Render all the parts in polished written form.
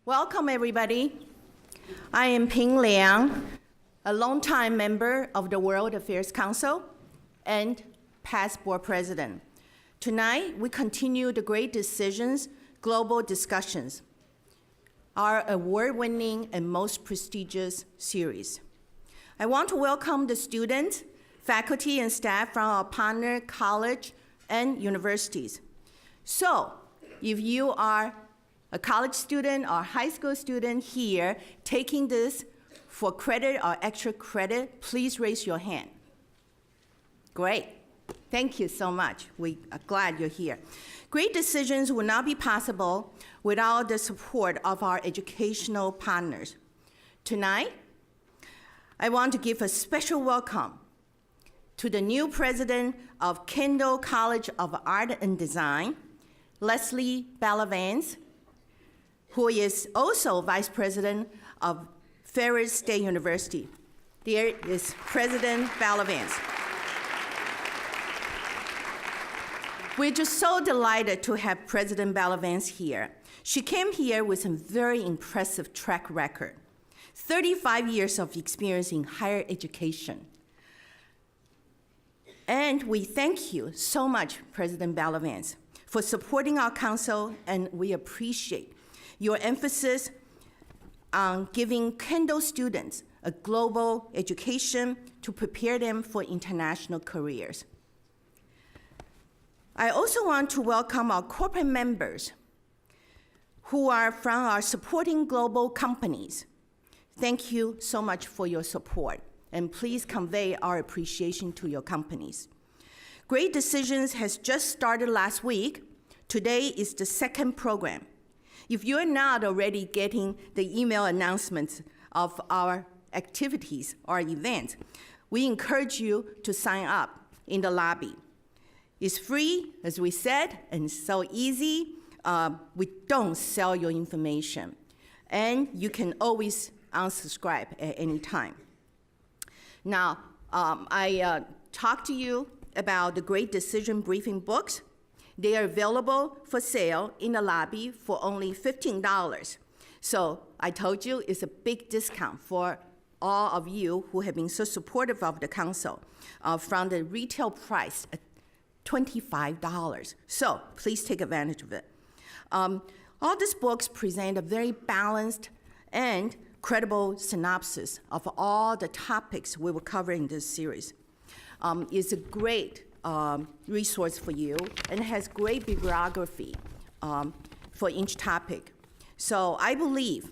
Welcome, everybody. I am Ping Liang, a longtime member of the World Affairs Council and past board president. Tonight, we continue the Great Decisions Global Discussions, our award-winning and most prestigious series. I want to welcome the students, faculty, and staff from our partner college and universities. So, if you are a college student or high school student here taking this for credit or extra credit, please raise your hand. Great. Thank you so much. We are glad you're here. Great decisions would not be possible without the support of our educational partners. Tonight, I want to give a special welcome to the new president of Kendall College of Art and Design, Leslie Bellavance, who is also vice president of Ferris State University. There is President Bellavance. We're just so delighted to have President Bellavance here. She came here with a very impressive track record, 35 years of experience in higher education. And we thank you so much, President Bellavance, for supporting our council, and we appreciate your emphasis on giving Kendall students a global education to prepare them for international careers. I also want to welcome our corporate members who are from our supporting global companies. Thank you so much for your support, and please convey our appreciation to your companies. Great Decisions has just started last week. Today is the second program. If you're not already getting the email announcements of our activities or events, we encourage you to sign up in the lobby. It's free, as we said, and so easy. We don't sell your information. And you can always unsubscribe at any time. Now, I talked to you about the Great Decision Briefing books. They are available for sale in the lobby for only $15. So I told you it's a big discount for all of you who have been so supportive of the council from the retail price at $25. So please take advantage of it. All these books present a very balanced and credible synopsis of all the topics we will cover in this series. It's a great resource for you, and it has great bibliography for each topic. So I believe,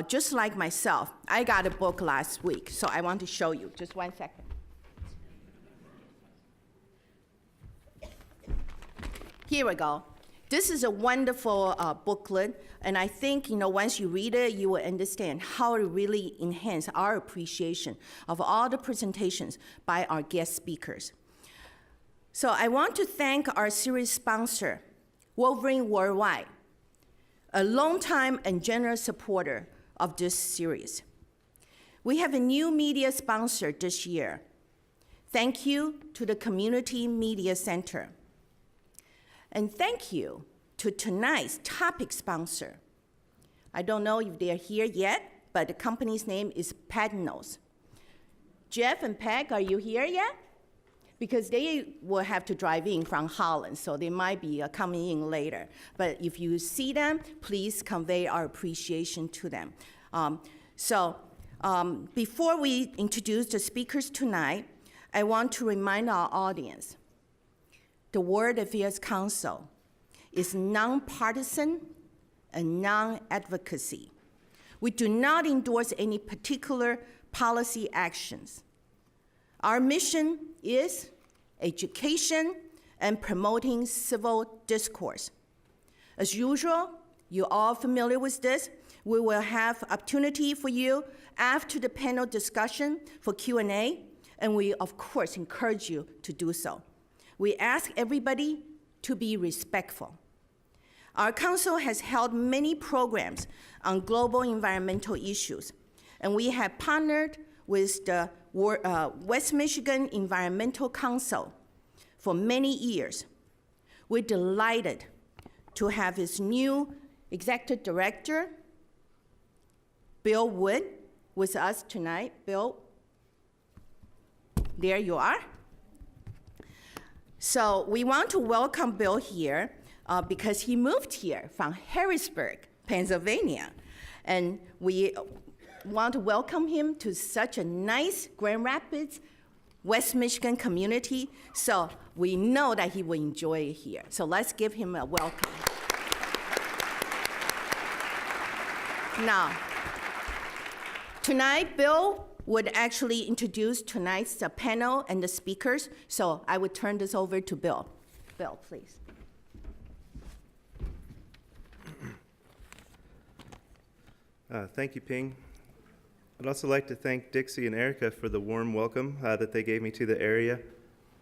just like myself, I got a book last week, so I want to show you. Just 1 second. Here we go. This is a wonderful booklet, and I think once you read it, you will understand how it really enhances our appreciation of all the presentations by our guest speakers. So I want to thank our series sponsor, Wolverine Worldwide, a longtime and generous supporter of this series. We have a new media sponsor this year. Thank you to the Community Media Center. And thank you to tonight's topic sponsor. I don't know if they're here yet, but the company's name is Patnos. Jeff and Peg, are you here yet? Because they will have to drive in from Holland, so they might be coming in later. But if you see them, please convey our appreciation to them. Before we introduce the speakers tonight, I want to remind our audience, the World Affairs Council is nonpartisan and non-advocacy. We do not endorse any particular policy actions. Our mission is education and promoting civil discourse. As usual, you're all familiar with this. We will have opportunity for you after the panel discussion for Q&A, and we, of course, encourage you to do so. We ask everybody to be respectful. Our council has held many programs on global environmental issues, and we have partnered with the West Michigan Environmental Council for many years. We're delighted to have its new executive director, Bill Wood with us tonight. Bill, there you are. So we want to welcome Bill here because he moved here from Harrisburg, Pennsylvania. And we want to welcome him to such a nice Grand Rapids, West Michigan community. So we know that he will enjoy it here. So let's give him a welcome. Now, tonight, Bill would actually introduce tonight's panel and the speakers. So I would turn this over to Bill. Bill, please. Thank you, Ping. I'd also like to thank Dixie and Erica for the warm welcome that they gave me to the area,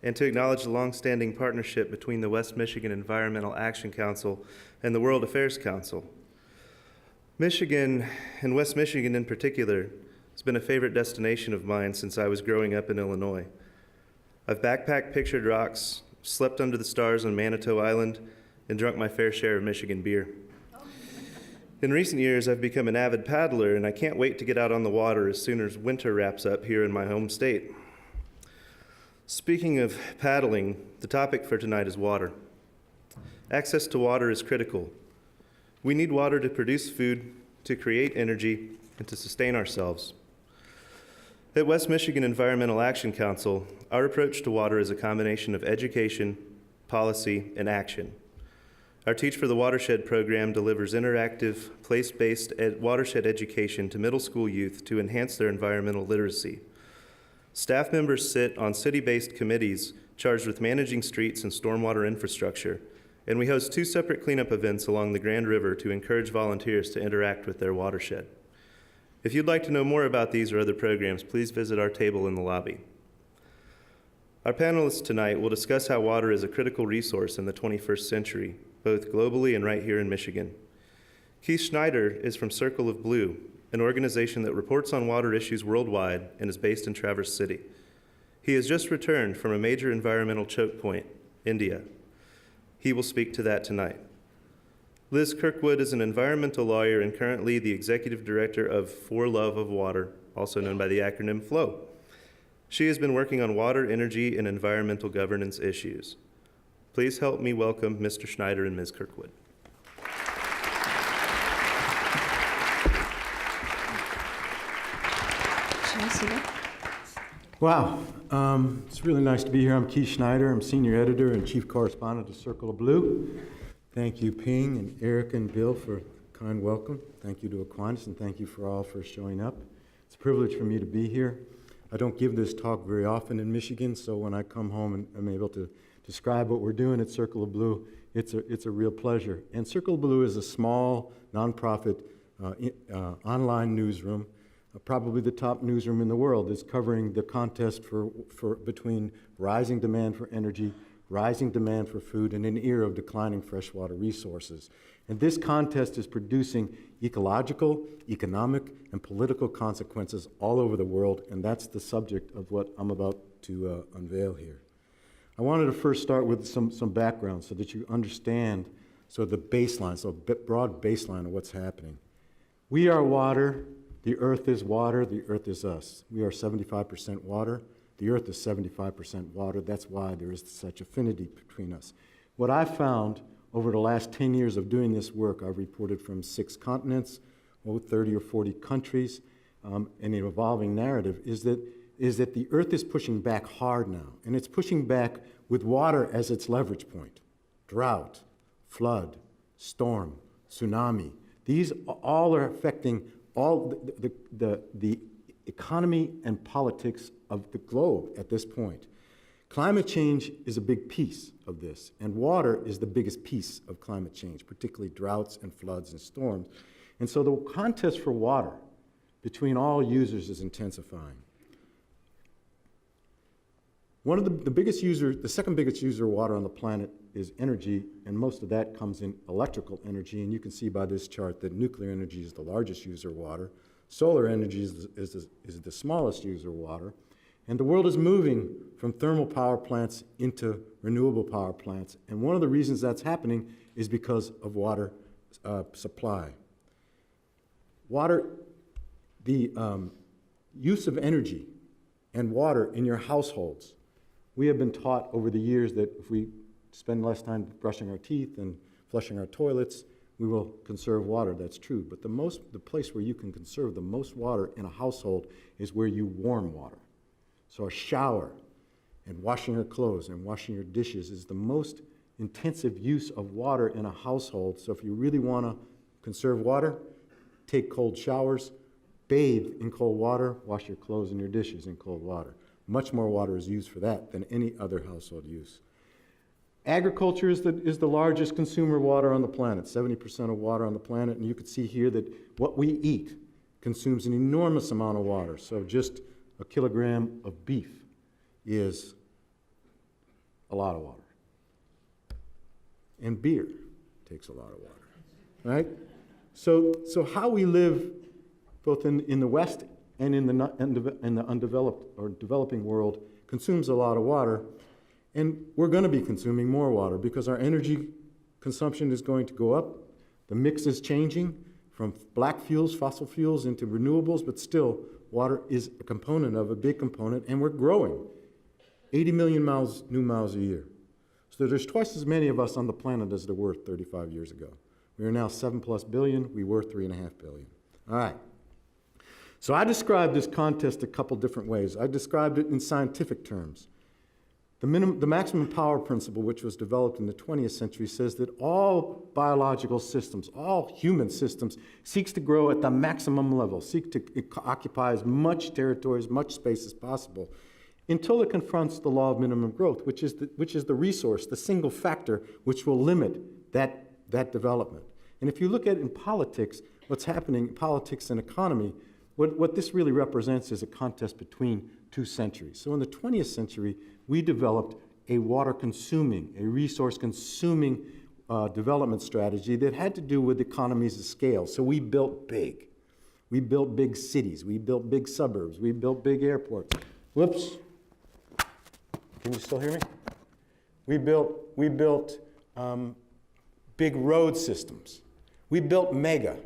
and to acknowledge the longstanding partnership between the West Michigan Environmental Action Council and the World Affairs Council. Michigan, and West Michigan in particular, has been a favorite destination of mine since I was growing up in Illinois. I've backpacked Pictured Rocks, slept under the stars on Manitou Island, and drunk my fair share of Michigan beer. In recent years, I've become an avid paddler, and I can't wait to get out on the water as soon as winter wraps up here in my home state. Speaking of paddling, the topic for tonight is water. Access to water is critical. We need water to produce food, to create energy, and to sustain ourselves. At West Michigan Environmental Action Council, our approach to water is a combination of education, policy, and action. Our Teach for the Watershed program delivers interactive, place-based watershed education to middle school youth to enhance their environmental literacy. Staff members sit on city-based committees charged with managing streets and stormwater infrastructure, and we host 2 separate cleanup events along the Grand River to encourage volunteers to interact with their watershed. If you'd like to know more about these or other programs, please visit our table in the lobby. Our panelists tonight will discuss how water is a critical resource in the 21st century, both globally and right here in Michigan. Keith Schneider is from Circle of Blue, an organization that reports on water issues worldwide and is based in Traverse City. He has just returned from a major environmental choke point, India. He will speak to that tonight. Liz Kirkwood is an environmental lawyer and currently the executive director of For Love of Water, also known by the acronym FLOW. She has been working on water, energy, and environmental governance issues. Please help me welcome Mr. Schneider and Ms. Kirkwood. Should I see that? Wow, it's really nice to be here. I'm Keith Schneider. I'm senior editor and chief correspondent of Circle of Blue. Thank you, Ping and Eric and Bill, for the kind welcome. Thank you to Aquinas, and thank you for all for showing up. It's a privilege for me to be here. I don't give this talk very often in Michigan, so when I come home and I'm able to describe what we're doing at Circle of Blue, it's a real pleasure. And Circle of Blue is a small, nonprofit online newsroom, probably the top newsroom in the world. It's covering the contest between rising demand for energy, rising demand for food, and an era of declining freshwater resources. And this contest is producing ecological, economic, and political consequences all over the world, and that's the subject of what I'm about to unveil here. I wanted to first start with some background so that you understand sort of the baseline, so a broad baseline of what's happening. We are water, the earth is water, the earth is us. We are 75% water, the earth is 75% water. That's why there is such affinity between us. What I found over the last 10 years of doing this work, I've reported from 6 continents, 30 or 40 countries, and an evolving narrative, is that the earth is pushing back hard now, and it's pushing back with water as its leverage point. Drought, flood, storm, tsunami. These all are affecting all the economy and politics of the globe at this point. Climate change is a big piece of this, and water is the biggest piece of climate change, particularly droughts and floods and storms. And so the contest for water between all users is intensifying. One of the second biggest user of water on the planet is energy, and most of that comes in electrical energy, and you can see by this chart that nuclear energy is the largest user of water. Solar energy is the smallest user of water, and the world is moving from thermal power plants into renewable power plants, and one of the reasons that's happening is because of water supply. Water the use of energy and water in your households. We have been taught over the years that if we spend less time brushing our teeth and flushing our toilets, we will conserve water. That's true. But the place where you can conserve the most water in a household is where you warm water. So a shower and washing your clothes and washing your dishes is the most intensive use of water in a household. So if you really want to conserve water, take cold showers, bathe in cold water, wash your clothes and your dishes in cold water. Much more water is used for that than any other household use. Agriculture is the largest consumer of water on the planet, 70% of water on the planet, and you can see here that what we eat consumes an enormous amount of water. So just a kilogram of beef is a lot of water. And beer takes a lot of water, right? So how we live both in the West and in the undeveloped or developing world consumes a lot of water. And we're going to be consuming more water because our energy consumption is going to go up. The mix is changing from black fuels, fossil fuels, into renewables, but still, water is a component of a big component, and we're growing. 80 million new miles a year. So there's twice as many of us on the planet as there were 35 years ago. We are now 7+ billion. We were 3.5 billion. All right. So I described this contest a couple different ways. I described it in scientific terms. The maximum power principle, which was developed in the 20th century, says that all biological systems, all human systems, seeks to grow at the maximum level, seek to occupy as much territory, as much space as possible, until it confronts the law of minimum growth, which is the resource, the single factor which will limit that development. And if you look at it in politics, what's happening in politics and economy, what this really represents is a contest between two centuries. So in the 20th century, we developed a water-consuming, a resource-consuming development strategy that had to do with economies of scale. So we built big. We built big cities. We built big suburbs. We built big airports. Whoops. Can you still hear me? We built big road systems. We built mega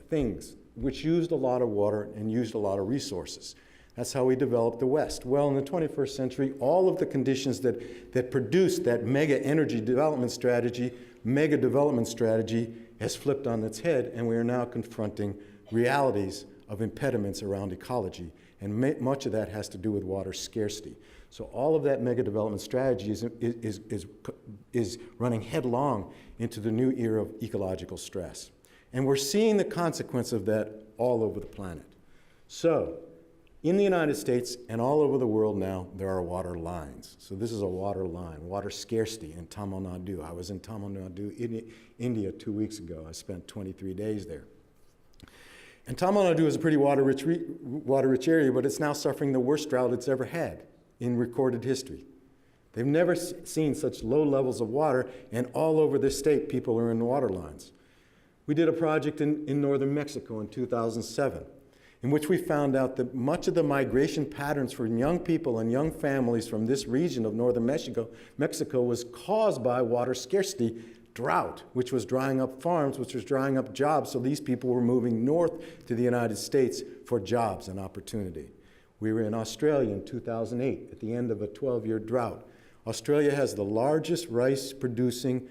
things which used a lot of water and used a lot of resources. That's how we developed the West. Well, in the 21st century, all of the conditions that produced that mega energy development strategy, mega development strategy, has flipped on its head, and we are now confronting realities of impediments around ecology. And much of that has to do with water scarcity. So all of that mega development strategy is running headlong into the new era of ecological stress. And we're seeing the consequence of that all over the planet. So, in the United States and all over the world now, there are water lines. So this is a water line, water scarcity in Tamil Nadu. I was in Tamil Nadu, India 2 weeks ago. I spent 23 days there. And Tamil Nadu is a pretty water-rich area, but it's now suffering the worst drought it's ever had in recorded history. They've never seen such low levels of water, and all over this state, people are in water lines. We did a project in northern Mexico in 2007, in which we found out that much of the migration patterns for young people and young families from this region of northern Mexico was caused by water scarcity, drought, which was drying up farms, which was drying up jobs, so these people were moving north to the United States for jobs and opportunity. We were in Australia in 2008 at the end of a 12-year drought. Australia has the largest rice-producing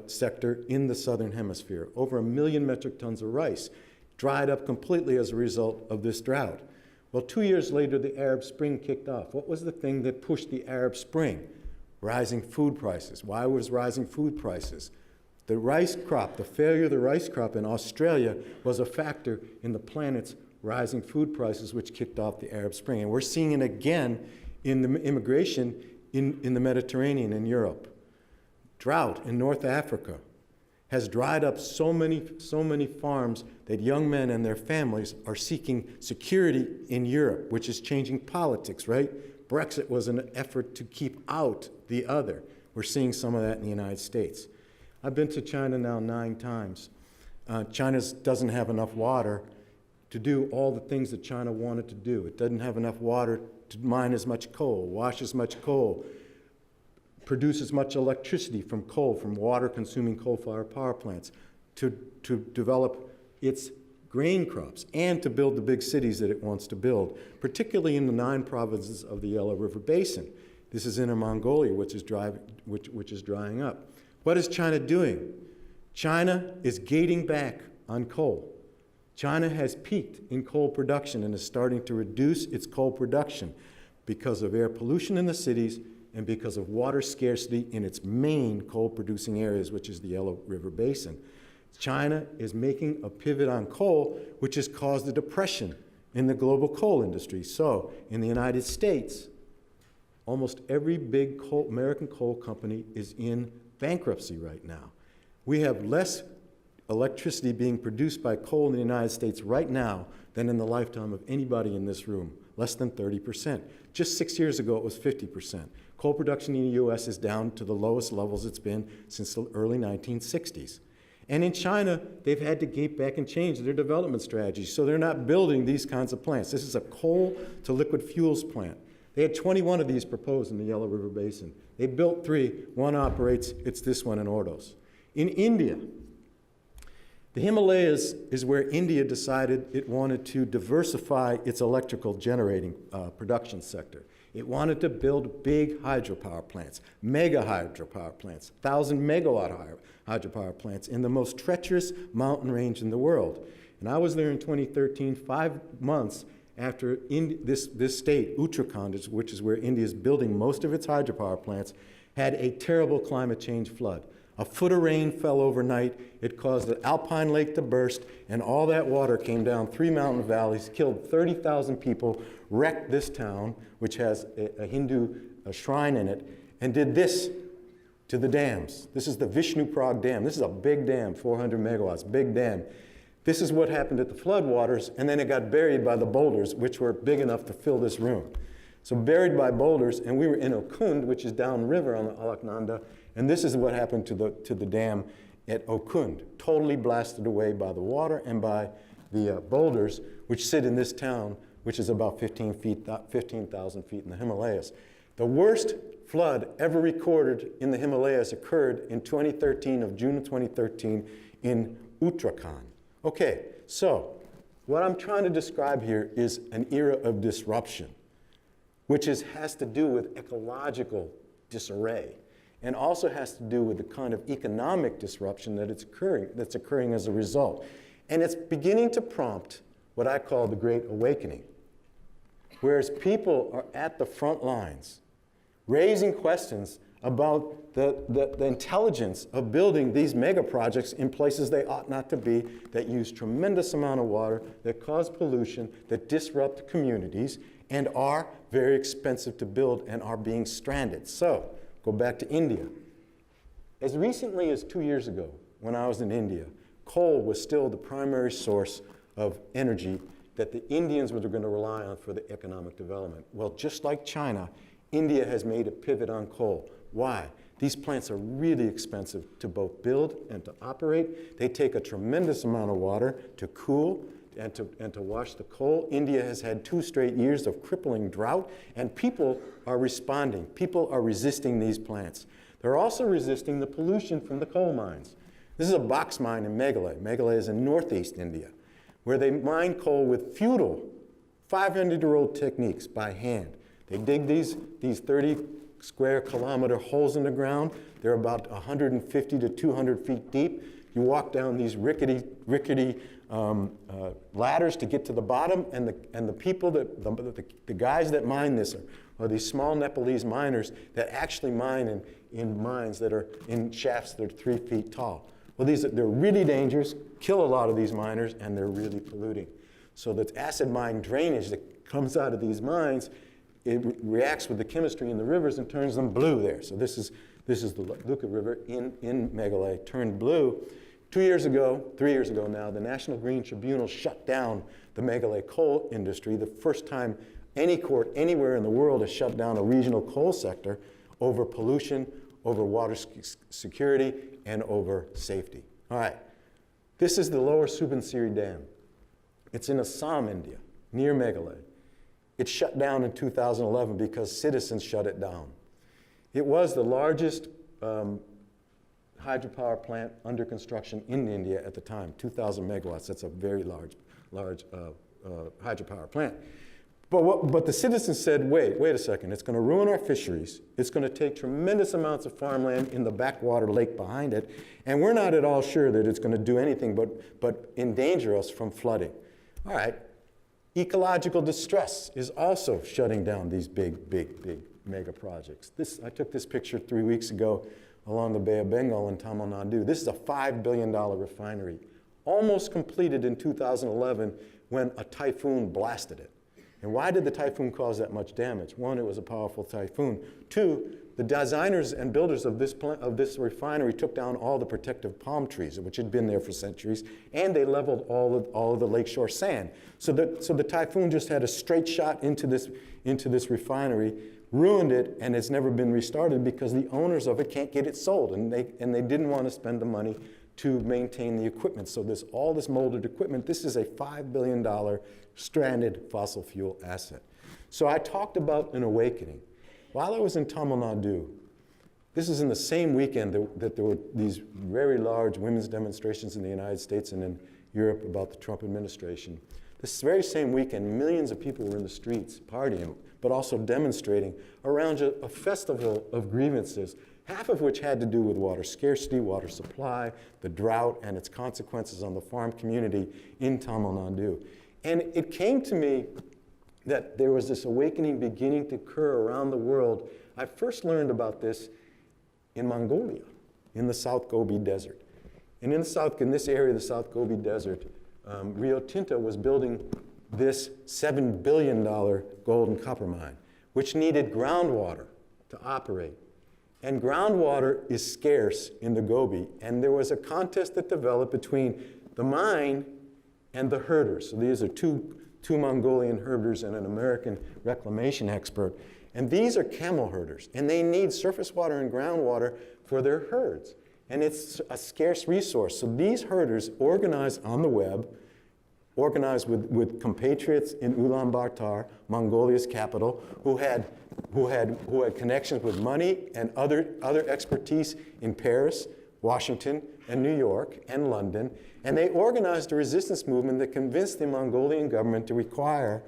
sector in the southern hemisphere, over 1 million metric tons of rice, dried up completely as a result of this drought. Well, 2 years later, the Arab Spring kicked off. What was the thing that pushed the Arab Spring? Rising food prices. Why was rising food prices? The rice crop, the failure of the rice crop in Australia was a factor in the planet's rising food prices, which kicked off the Arab Spring. And we're seeing it again in the immigration in the Mediterranean and Europe. Drought in North Africa has dried up so many farms that young men and their families are seeking security in Europe, which is changing politics, right? Brexit was an effort to keep out the other. We're seeing some of that in the United States. I've been to China now 9 times. China doesn't have enough water to do all the things that China wanted to do. It doesn't have enough water to mine as much coal, wash as much coal, produce as much electricity from coal, from water-consuming coal-fired power plants, to develop its grain crops and to build the big cities that it wants to build, particularly in the 9 provinces of the Yellow River Basin. This is Inner Mongolia, which is drying up. What is China doing? China is gating back on coal. China has peaked in coal production and is starting to reduce its coal production because of air pollution in the cities and because of water scarcity in its main coal-producing areas, which is the Yellow River Basin. China is making a pivot on coal, which has caused a depression in the global coal industry. So, in the United States, almost every big American coal company is in bankruptcy right now. We have less electricity being produced by coal in the United States right now than in the lifetime of anybody in this room, less than 30%. Just 6 years ago, it was 50%. Coal production in the U.S. is down to the lowest levels it's been since the early 1960s. And in China, they've had to gate back and change their development strategies, so they're not building these kinds of plants. This is a coal to liquid fuels plant. They had 21 of these proposed in the Yellow River Basin. They built 3. One operates. It's this one in Ordos. In India, the Himalayas is where India decided it wanted to diversify its electrical generating production sector. It wanted to build big hydropower plants, mega hydropower plants, 1,000 megawatt hydropower plants in the most treacherous mountain range in the world. And I was there in 2013, 5 months after this state, Uttarakhand, which is where India is building most of its hydropower plants, had a terrible climate change flood. A foot of rain fell overnight. It caused the Alpine Lake to burst, and all that water came down 3 mountain valleys, killed 30,000 people, wrecked this town, which has a Hindu shrine in it, and did this to the dams. This is the Vishnuprag Dam. This is a big dam, 400 megawatts, big dam. This is what happened at the floodwaters, and then it got buried by the boulders, which were big enough to fill this room. So buried by boulders, and we were in Okund, which is downriver on the Alaknanda, and this is what happened to the dam at Okund, totally blasted away by the water and by the boulders, which sit in this town, which is about 15,000 feet in the Himalayas. The worst flood ever recorded in the Himalayas occurred in June of 2013 in Uttarakhand. Okay, so what I'm trying to describe here is an era of disruption, which has to do with ecological disarray, and also has to do with the kind of economic disruption that's occurring as a result. And it's beginning to prompt what I call the Great Awakening, whereas people are at the front lines, raising questions about the intelligence of building these mega projects in places they ought not to be, that use tremendous amount of water, that cause pollution, that disrupt communities, and are very expensive to build and are being stranded. So, go back to India. As recently as 2 years ago, when I was in India, coal was still the primary source of energy that the Indians were going to rely on for the economic development. Well, just like China, India has made a pivot on coal. Why? These plants are really expensive to both build and to operate. They take a tremendous amount of water to cool and to wash the coal. India has had 2 straight years of crippling drought, and people are responding. People are resisting these plants. They're also resisting the pollution from the coal mines. This is a box mine in Meghalaya. Meghalaya is in northeast India, where they mine coal with feudal 500-year-old techniques by hand. They dig these 30 square kilometer holes in the ground. They're about 150 to 200 feet deep. You walk down these rickety ladders to get to the bottom, and the people the guys that mine this are these small Nepalese miners that actually mine in mines that are in shafts that are 3 feet tall. Well, they're really dangerous, kill a lot of these miners, and they're really polluting. So the acid mine drainage that comes out of these mines, it reacts with the chemistry in the rivers and turns them blue there. So this is the Luka River in Meghalaya, turned blue. 3 years ago now, the National Green Tribunal shut down the Meghalaya coal industry, the first time any court anywhere in the world has shut down a regional coal sector over pollution, over water security, and over safety. All right, this is the Lower Subansiri Dam. It's in Assam, India, near Meghalaya. It shut down in 2011 because citizens shut it down. It was the largest hydropower plant under construction in India at the time, 2,000 megawatts. That's a very large hydropower plant. But the citizens said, wait a second, it's going to ruin our fisheries. It's going to take tremendous amounts of farmland in the backwater lake behind it, and we're not at all sure that it's going to do anything but endanger us from flooding. All right, ecological distress is also shutting down these big mega projects. I took this picture 3 weeks ago along the Bay of Bengal in Tamil Nadu. This is a $5 billion refinery, almost completed in 2011 when a typhoon blasted it. And why did the typhoon cause that much damage? One, it was a powerful typhoon. Two, the designers and builders of this refinery took down all the protective palm trees, which had been there for centuries, and they leveled all of the lakeshore sand. So the typhoon just had a straight shot into this refinery, ruined it, and it's never been restarted because the owners of it can't get it sold, and they didn't want to spend the money to maintain the equipment. So there's all this molded equipment. This is a $5 billion stranded fossil fuel asset. So I talked about an awakening. While I was in Tamil Nadu, this is in the same weekend that there were these very large women's demonstrations in the United States and in Europe about the Trump administration. This very same weekend, millions of people were in the streets partying, but also demonstrating around a festival of grievances, half of which had to do with water scarcity, water supply, the drought, and its consequences on the farm community in Tamil Nadu. And it came to me that there was this awakening beginning to occur around the world. I first learned about this in Mongolia, in the South Gobi Desert. And in this area of the South Gobi Desert, Rio Tinto was building this $7 billion gold and copper mine, which needed groundwater to operate. And groundwater is scarce in the Gobi, and there was a contest that developed between the mine and the herders. So these are two Mongolian herders and an American reclamation expert. And these are camel herders, and they need surface water and groundwater for their herds. And it's a scarce resource. So these herders organized on the web, organized with compatriots in Ulaanbaatar, Mongolia's capital, who had connections with money and other expertise in Paris, Washington, and New York, and London. And they organized a resistance movement that convinced the Mongolian government to require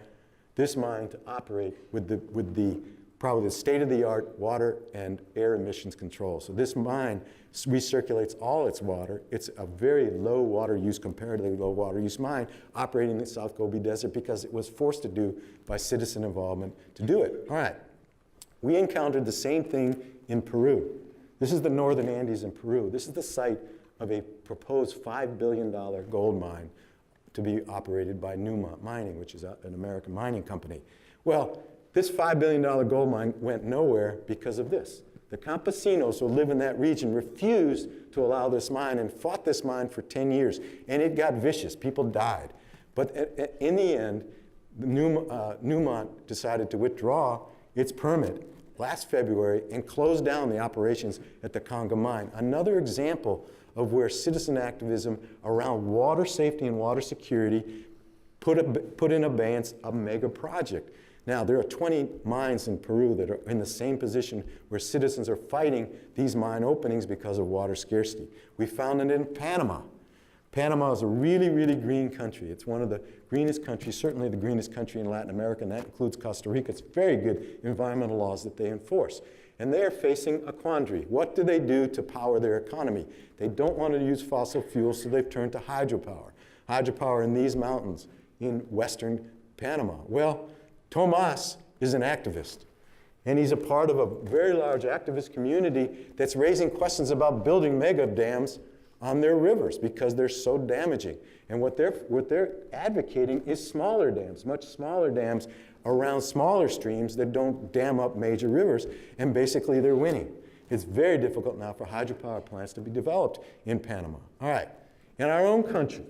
this mine to operate with the probably the state-of-the-art water and air emissions control. So this mine recirculates all its water. It's a very low water use, comparatively low water use mine operating in the South Gobi Desert because it was forced to do by citizen involvement to do it. All right. We encountered the same thing in Peru. This is the northern Andes in Peru. This is the site of a proposed $5 billion gold mine to be operated by Newmont Mining, which is an American mining company. Well, this $5 billion gold mine went nowhere because of this. The campesinos who live in that region refused to allow this mine and fought this mine for 10 years. And it got vicious. People died. But in the end, Newmont decided to withdraw its permit last February and close down the operations at the Conga mine. Another example of where citizen activism around water safety and water security put in abeyance a mega project. Now, there are 20 mines in Peru that are in the same position where citizens are fighting these mine openings because of water scarcity. We found it in Panama. Panama is a really, really green country. It's one of the greenest countries, certainly the greenest country in Latin America, and that includes Costa Rica. It's very good environmental laws that they enforce. And they're facing a quandary. What do they do to power their economy? They don't want to use fossil fuels, so they've turned to hydropower. Hydropower in these mountains in western Panama. Well, Tomas is an activist, and he's a part of a very large activist community that's raising questions about building mega dams on their rivers because they're so damaging. And what they're advocating is smaller dams, much smaller dams around smaller streams that don't dam up major rivers, and basically they're winning. It's very difficult now for hydropower plants to be developed in Panama. All right, in our own country,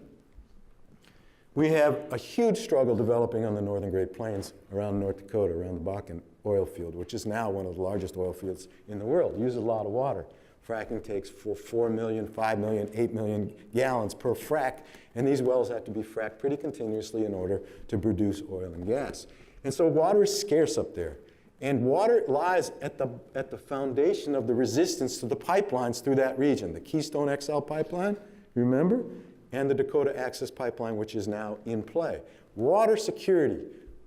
we have a huge struggle developing on the northern Great Plains around North Dakota, around the Bakken oil field, which is now one of the largest oil fields in the world. It uses a lot of water. Fracking takes 4 million, 5 million, 8 million gallons per frack, and these wells have to be fracked pretty continuously in order to produce oil and gas. And so water is scarce up there. And water lies at the foundation of the resistance to the pipelines through that region. The Keystone XL pipeline, remember? And the Dakota Access Pipeline, which is now in play. Water security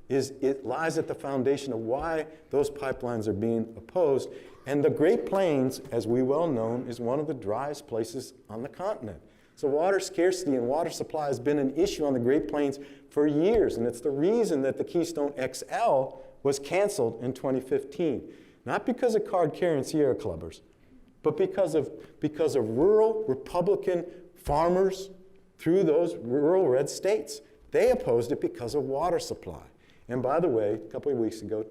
it lies at the foundation of why those pipelines are being opposed. And the Great Plains, as we well know, is one of the driest places on the continent. So water scarcity and water supply has been an issue on the Great Plains for years, and it's the reason that the Keystone XL was canceled in 2015. Not because of card-carrying Sierra Clubbers, but because of rural Republican farmers through those rural red states. They opposed it because of water supply. And by the way, a couple of weeks ago,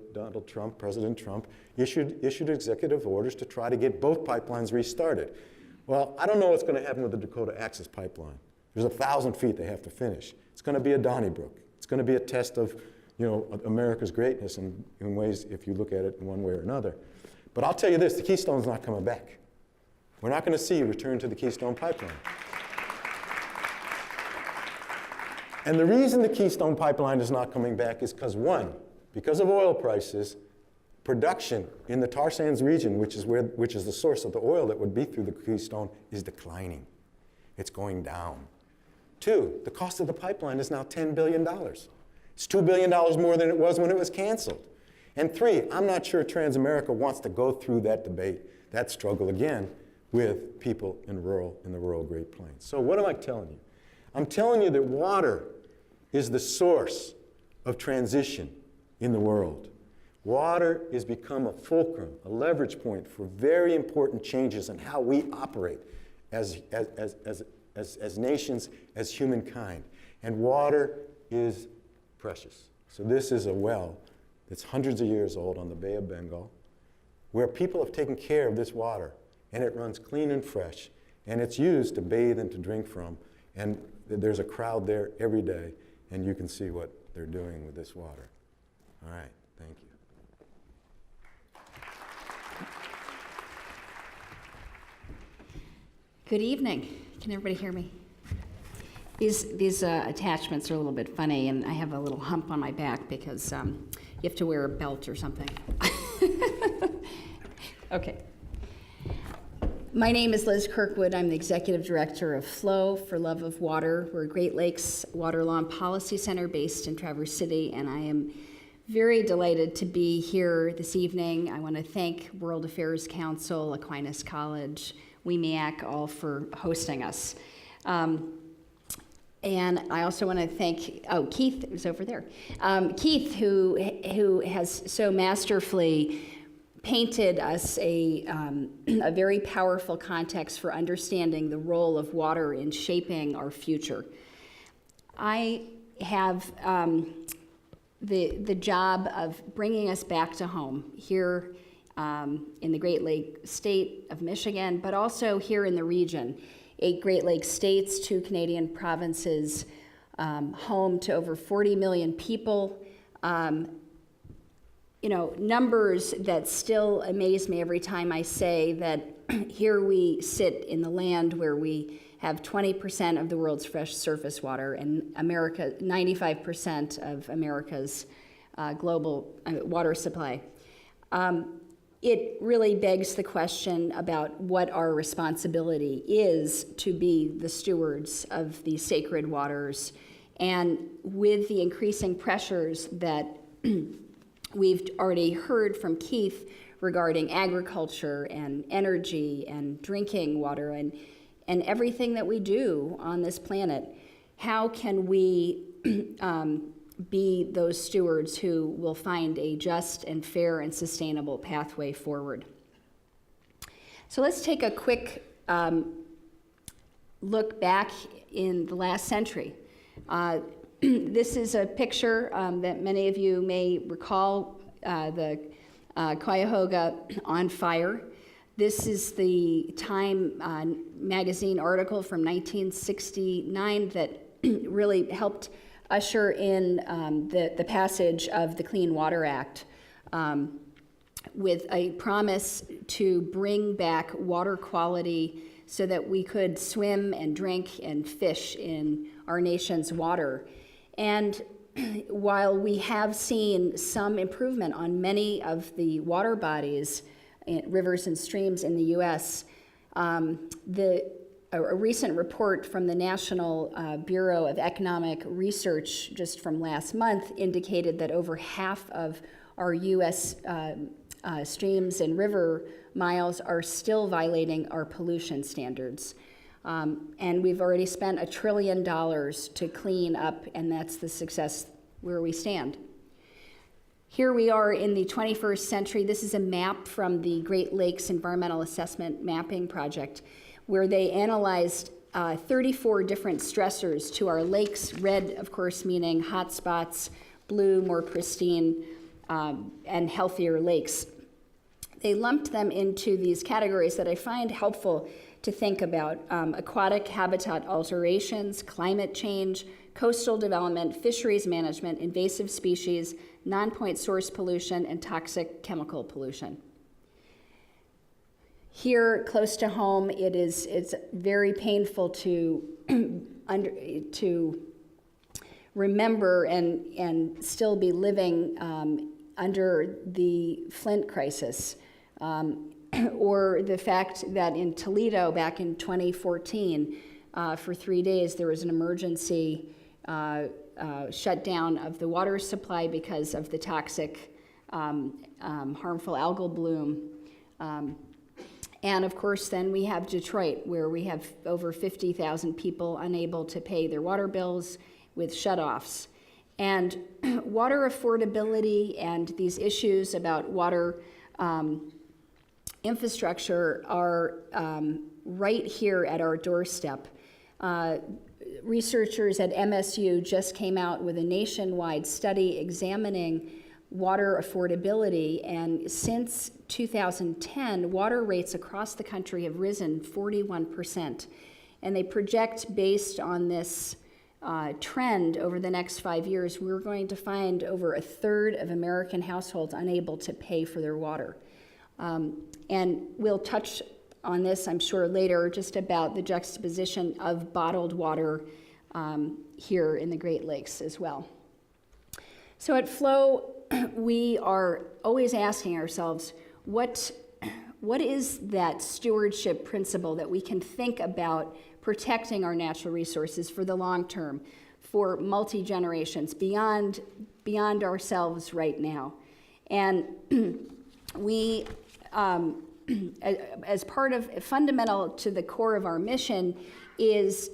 President Trump, issued executive orders to try to get both pipelines restarted. Well, I don't know what's going to happen with the Dakota Access Pipeline. There's 1,000 feet they have to finish. It's going to be a Donnybrook. It's going to be a test of, America's greatness in ways, if you look at it in one way or another. But I'll tell you this, the Keystone's not coming back. We're not going to see a return to the Keystone Pipeline. And the reason the Keystone Pipeline is not coming back is because, one, because of oil prices, production in the tar sands region, which is the source of the oil that would be through the Keystone, is declining. It's going down. Two, the cost of the pipeline is now $10 billion. It's $2 billion more than it was when it was canceled. And three, I'm not sure Transamerica wants to go through that debate, that struggle again, with people in the rural Great Plains. So what am I telling you? I'm telling you that water is the source of transition in the world. Water has become a fulcrum, a leverage point for very important changes in how we operate as nations, as humankind. And water is precious. So this is a well that's hundreds of years old on the Bay of Bengal, where people have taken care of this water, and it runs clean and fresh, and it's used to bathe and to drink from. And there's a crowd there every day, and you can see what they're doing with this water. All right, thank you. Good evening. Can everybody hear me? These attachments are a little bit funny, and I have a little hump on my back because you have to wear a belt or something. Okay. My name is Liz Kirkwood. I'm the Executive Director of Flow for Love of Water. We're a Great Lakes Water Law and Policy Center based in Traverse City, and I am very delighted to be here this evening. I want to thank World Affairs Council, Aquinas College, WMEAC, all for hosting us. And I also want to thank, Keith is over there. Keith, who has so masterfully painted us a very powerful context for understanding the role of water in shaping our future. I have the job of bringing us back to home here in the Great Lakes state of Michigan, but also here in the region. 8 Great Lakes states, 2 Canadian provinces, home to over 40 million people. Numbers that still amaze me every time I say that here we sit in the land where we have 20% of the world's fresh surface water, and 95% of America's global water supply. It really begs the question about what our responsibility is to be the stewards of these sacred waters. And with the increasing pressures that we've already heard from Keith regarding agriculture and energy and drinking water and everything that we do on this planet, how can we be those stewards who will find a just and fair and sustainable pathway forward? So let's take a quick look back in the last century. This is a picture that many of you may recall, the Cuyahoga on fire. This is the Time magazine article from 1969 that really helped usher in the passage of the Clean Water Act with a promise to bring back water quality so that we could swim and drink and fish in our nation's water. And while we have seen some improvement on many of the water bodies, rivers and streams in the U.S., a recent report from the National Bureau of Economic Research just from last month indicated that over half of our U.S. Streams and river miles are still violating our pollution standards. And we've already spent $1 trillion to clean up, and that's the success where we stand. Here we are in the 21st century. This is a map from the Great Lakes Environmental Assessment Mapping Project, where they analyzed 34 different stressors to our lakes, red, of course, meaning hot spots, blue, more pristine, and healthier lakes. They lumped them into these categories that I find helpful to think about: aquatic habitat alterations, climate change, coastal development, fisheries management, invasive species, non-point source pollution, and toxic chemical pollution. Here, close to home, it's very painful to remember and still be living under the Flint crisis, or the fact that in Toledo back in 2014, for 3 days there was an emergency shutdown of the water supply because of the toxic, harmful algal bloom. And of course, then we have Detroit, where we have over 50,000 people unable to pay their water bills with shutoffs. And water affordability and these issues about water infrastructure are right here at our doorstep. Researchers at MSU just came out with a nationwide study examining water affordability, and since 2010, water rates across the country have risen 41%. And they project, based on this trend over the next 5 years, we're going to find over a third of American households unable to pay for their water. And we'll touch on this, I'm sure, later, just about the juxtaposition of bottled water here in the Great Lakes as well. So at Flow, we are always asking ourselves, what is that stewardship principle that we can think about protecting our natural resources for the long term, for multi-generations, beyond ourselves right now? And we, as part of, fundamental to the core of our mission, is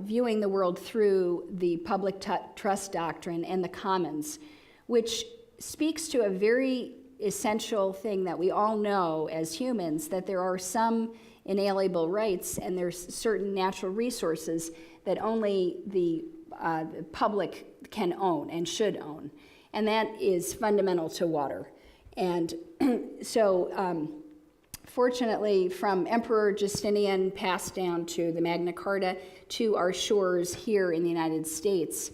viewing the world through the public trust doctrine and the commons, which speaks to a very essential thing that we all know as humans, that there are some inalienable rights and there's certain natural resources that only the public can own and should own. And that is fundamental to water. And so fortunately, from Emperor Justinian passed down to the Magna Carta to our shores here in the United States,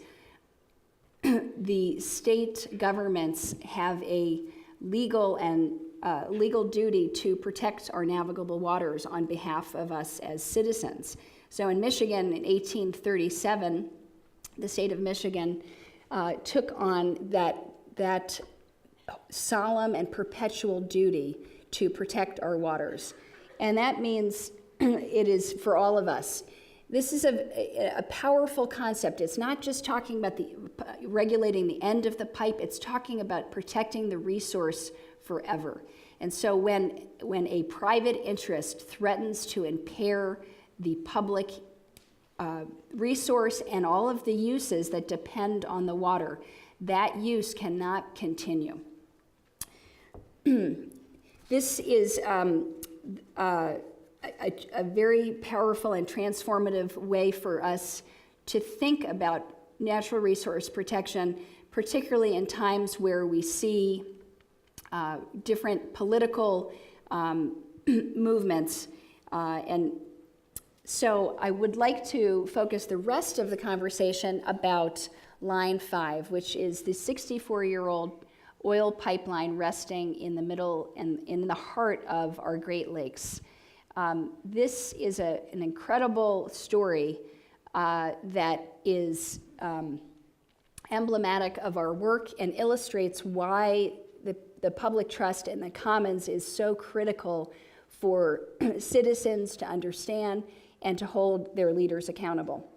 the state governments have a legal duty to protect our navigable waters on behalf of us as citizens. So in Michigan in 1837, the state of Michigan took on that solemn and perpetual duty to protect our waters. And that means it is for all of us. This is a powerful concept. It's not just talking about regulating the end of the pipe, it's talking about protecting the resource forever. And so when a private interest threatens to impair the public resource and all of the uses that depend on the water, that use cannot continue. This is a very powerful and transformative way for us to think about natural resource protection, particularly in times where we see different political movements. And so I would like to focus the rest of the conversation about Line 5, which is the 64-year-old oil pipeline resting in the middle and in the heart of our Great Lakes. This is an incredible story that is emblematic of our work and illustrates why the public trust in the commons is so critical for citizens to understand and to hold their leaders accountable.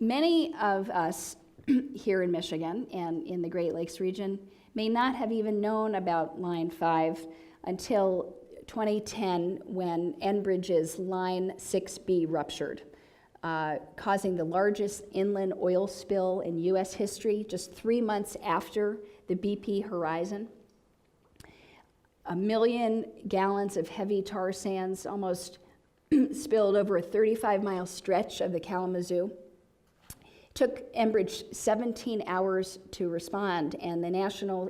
Many of us here in Michigan and in the Great Lakes region may not have even known about Line 5 until 2010 when Enbridge's Line 6B ruptured, causing the largest inland oil spill in U.S. history just 3 months after the BP Horizon. 1 million gallons of heavy tar sands almost spilled over a 35-mile stretch of the Kalamazoo. It took Enbridge 17 hours to respond, and the National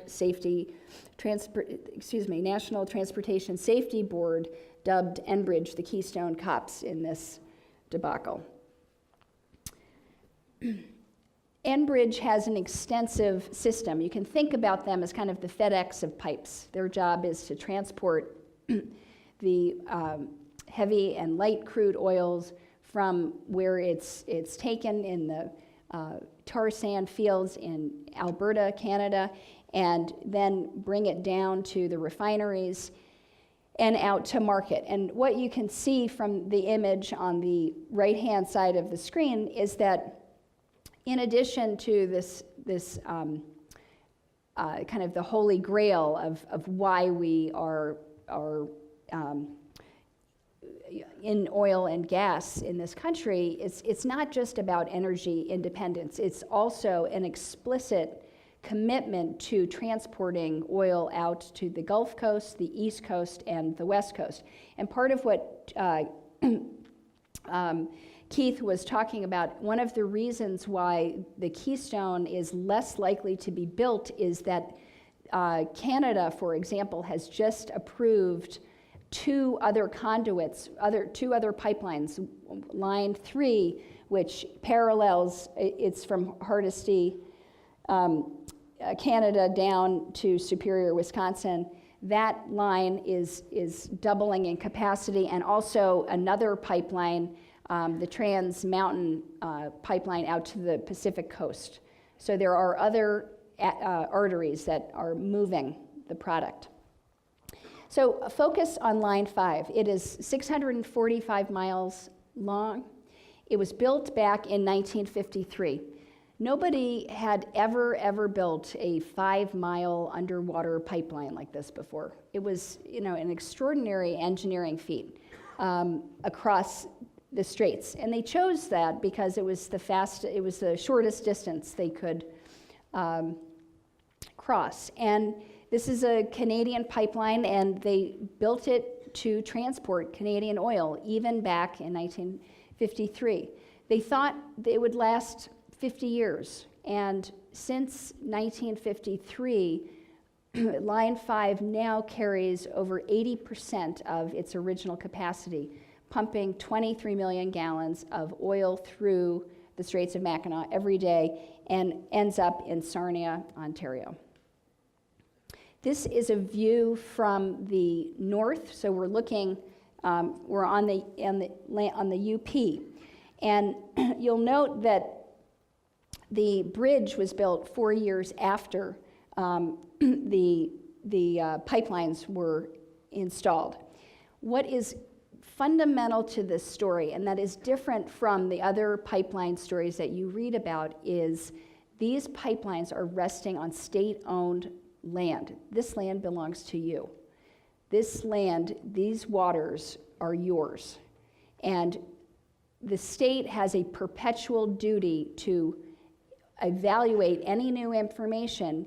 Transportation Safety Board dubbed Enbridge the Keystone Cops in this debacle. Enbridge has an extensive system. You can think about them as kind of the FedEx of pipes. Their job is to transport the heavy and light crude oils from where it's taken in the tar sand fields in Alberta, Canada, and then bring it down to the refineries and out to market. And what you can see from the image on the right-hand side of the screen is that in addition to this kind of the holy grail of why we are in oil and gas in this country, it's not just about energy independence. It's also an explicit commitment to transporting oil out to the Gulf Coast, the East Coast, and the West Coast. And part of what Keith was talking about, one of the reasons why the Keystone is less likely to be built is that Canada, for example, has just approved 2 other conduits, two other pipelines. Line 3, which parallels, it's from Hardisty, Canada down to Superior, Wisconsin. That line is doubling in capacity, and also another pipeline, the Trans Mountain pipeline out to the Pacific coast. So there are other arteries that are moving the product. So a focus on Line 5. It is 645 miles long. It was built back in 1953. Nobody had ever built a 5-mile underwater pipeline like this before. It was, an extraordinary engineering feat across the straits. And they chose that because it was the shortest distance they could cross. And this is a Canadian pipeline, and they built it to transport Canadian oil, even back in 1953. They thought it would last 50 years, and since 1953, Line 5 now carries over 80% of its original capacity, pumping 23 million gallons of oil through the Straits of Mackinac every day and ends up in Sarnia, Ontario. This is a view from the north, so we're looking, we're on the UP, and you'll note that the bridge was built 4 years after the pipelines were installed. What is fundamental to this story, and that is different from the other pipeline stories that you read about, is these pipelines are resting on state-owned land. This land belongs to you. This land, these waters are yours. And the state has a perpetual duty to evaluate any new information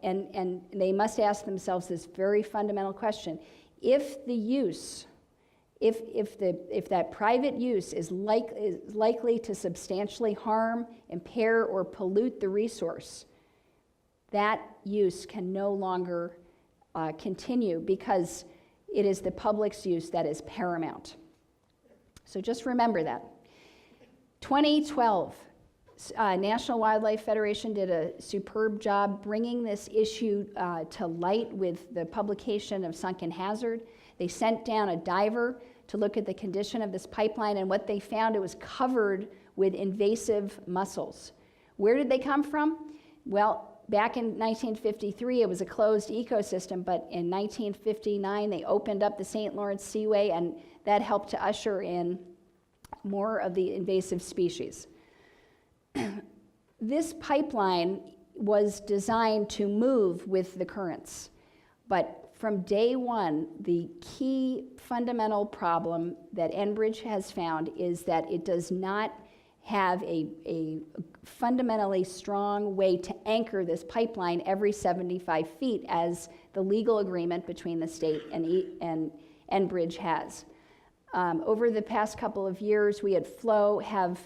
and they must ask themselves this very fundamental question. If the use, if that private use is likely to substantially harm, impair, or pollute the resource, that use can no longer continue because it is the public's use that is paramount. So just remember that. 2012, National Wildlife Federation did a superb job bringing this issue to light with the publication of Sunken Hazard. They sent down a diver to look at the condition of this pipeline, and what they found, it was covered with invasive mussels, Where did they come from? Well, back in 1953, it was a closed ecosystem, but in 1959, they opened up the St. Lawrence Seaway, and that helped to usher in more of the invasive species. This pipeline was designed to move with the currents, but from day one, the key fundamental problem that Enbridge has found is that it does not have a fundamentally strong way to anchor this pipeline every 75 feet as the legal agreement between the state and Enbridge has. Over the past couple of years, we at Flow have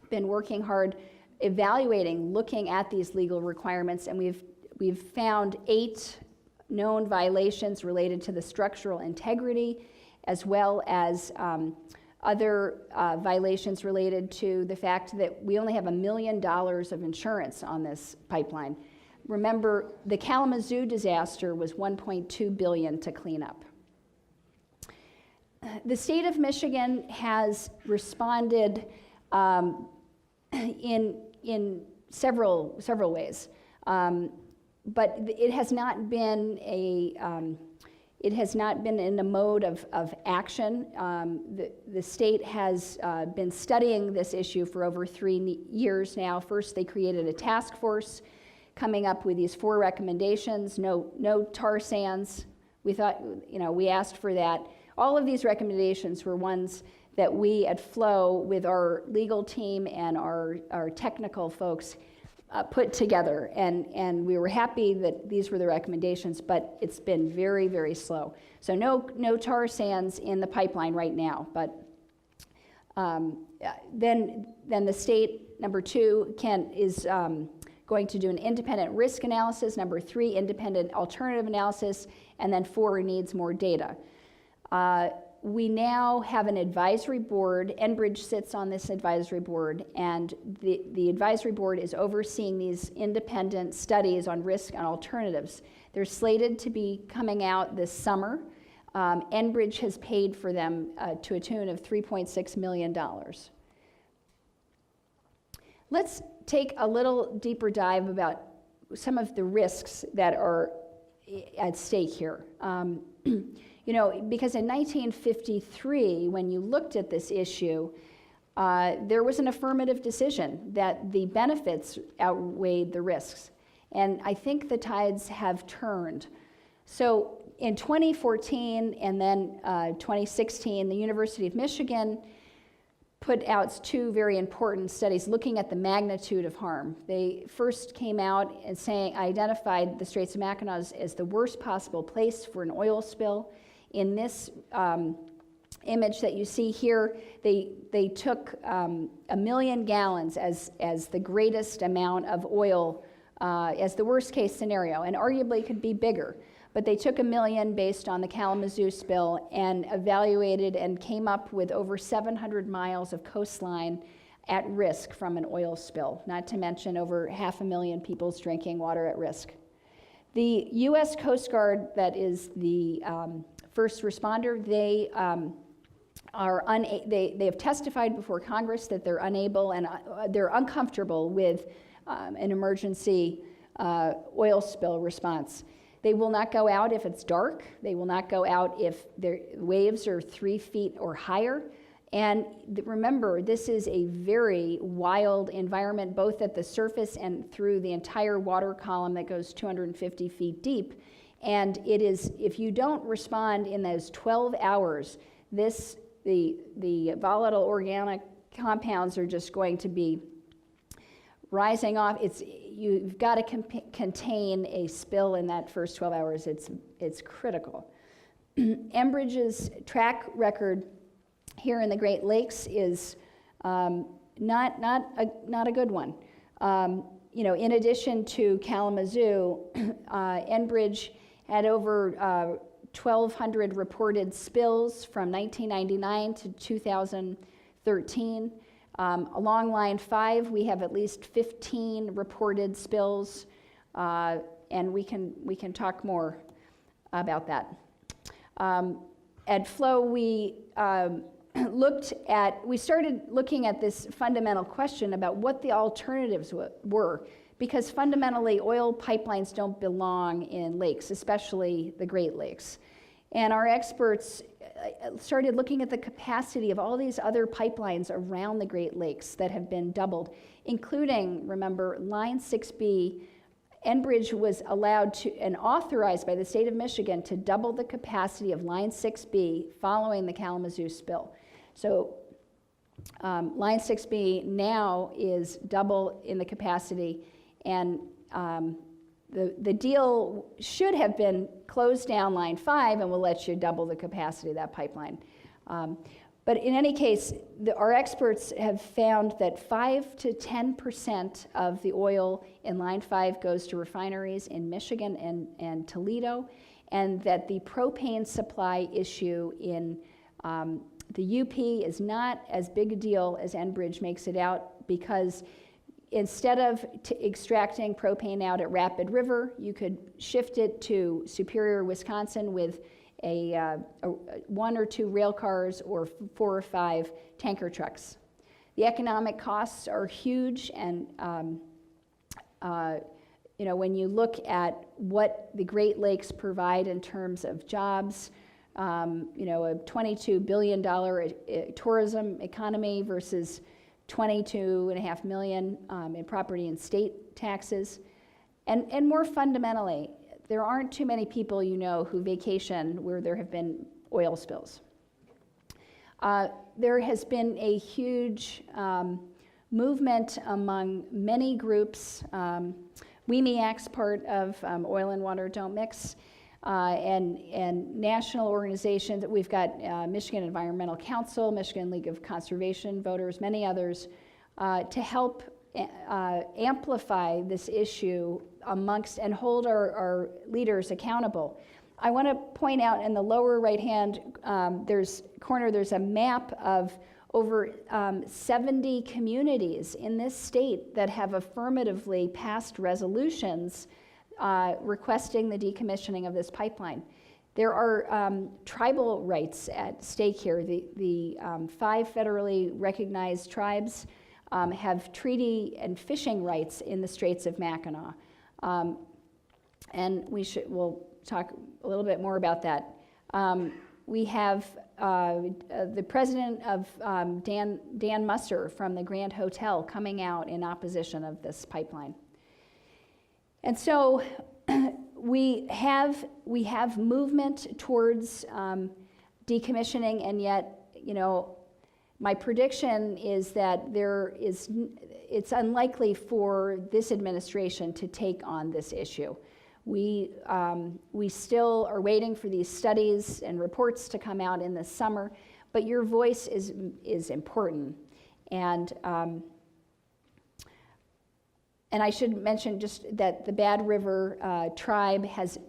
been working hard evaluating, looking at these legal requirements, and we've found 8 known violations related to the structural integrity, as well as other violations related to the fact that we only have $1 million of insurance on this pipeline. Remember, the Kalamazoo disaster was $1.2 billion to clean up. The state of Michigan has responded in several ways, but it has not been in a mode of action. The state has been studying this issue for over 3 years now. First, they created a task force coming up with these 4 recommendations. No tar sands. We thought, we asked for that. All of these recommendations were ones that we at Flow, with our legal team and our technical folks, put together, and we were happy that these were the recommendations, but it's been very, very slow. So no tar sands in the pipeline right now, but then the state, number 2, is going to do an independent risk analysis, number 3, independent alternative analysis, and then 4, needs more data. We now have an advisory board. Enbridge sits on this advisory board, and the advisory board is overseeing these independent studies on risk and alternatives. They're slated to be coming out this summer. Enbridge has paid for them to a tune of $3.6 million. Let's take a little deeper dive about some of the risks that are at stake here. Because in 1953, when you looked at this issue, there was an affirmative decision that the benefits outweighed the risks. And I think the tides have turned. So in 2014 and then 2016, the University of Michigan put out 2 very important studies looking at the magnitude of harm. They first came out and identified the Straits of Mackinac as the worst possible place for an oil spill. In this image that you see here, they took 1 million gallons as the greatest amount of oil as the worst case scenario, and arguably could be bigger. But they took 1 million based on the Kalamazoo spill and evaluated and came up with over 700 miles of coastline at risk from an oil spill, not to mention over 500,000 people's drinking water at risk. The U.S. Coast Guard, that is the first responder, they have testified before Congress that they're unable and they're uncomfortable with an emergency oil spill response. They will not go out if it's dark. They will not go out if their waves are 3 feet or higher. And remember, this is a very wild environment, both at the surface and through the entire water column that goes 250 feet deep. And it is, if you don't respond in those 12 hours, the volatile organic compounds are just going to be rising off. You've got to contain a spill in that first 12 hours. It's critical. Enbridge's track record here in the Great Lakes is not a good one. In addition to Kalamazoo, Enbridge had over 1,200 reported spills from 1999 to 2013. Along Line 5, we have at least 15 reported spills, and we can talk more about that. At Flow, we we started looking at this fundamental question about what the alternatives were, because fundamentally oil pipelines don't belong in lakes, especially the Great Lakes. And our experts started looking at the capacity of all these other pipelines around the Great Lakes that have been doubled, including, remember, Line 6B. Enbridge was allowed to and authorized by the state of Michigan to double the capacity of Line 6B following the Kalamazoo spill. So Line 6B now is double in the capacity, and the deal should have been close down Line 5 and we'll let you double the capacity of that pipeline. But in any case, our experts have found that 5 to 10% of the oil in Line 5 goes to refineries in Michigan and Toledo, and that the propane supply issue in the UP is not as big a deal as Enbridge makes it out, because instead of extracting propane out at Rapid River, you could shift it to Superior, Wisconsin with a 1 or 2 rail cars or 4 or 5 tanker trucks. The economic costs are huge, and when you look at what the Great Lakes provide in terms of jobs, a $22 billion tourism economy versus $22.5 million in property and state taxes, and more fundamentally, there aren't too many people who vacation where there have been oil spills. There has been a huge movement among many groups. WEMEAC's part of Oil and Water Don't Mix, and national organizations. We've got Michigan Environmental Council, Michigan League of Conservation Voters, many others, to help amplify this issue amongst and hold our leaders accountable. I want to point out in the lower right-hand corner, there's a map of over 70 communities in this state that have affirmatively passed resolutions requesting the decommissioning of this pipeline. There are tribal rights at stake here. The 5 federally recognized tribes have treaty and fishing rights in the Straits of Mackinac. And we'll talk a little bit more about that. We have the president of Dan Musser from the Grand Hotel coming out in opposition of this pipeline. And so we have movement towards decommissioning, and yet, my prediction is that it's unlikely for this administration to take on this issue. We still are waiting for these studies and reports to come out in the summer, but your voice is important. And I should mention just that the Bad River tribe has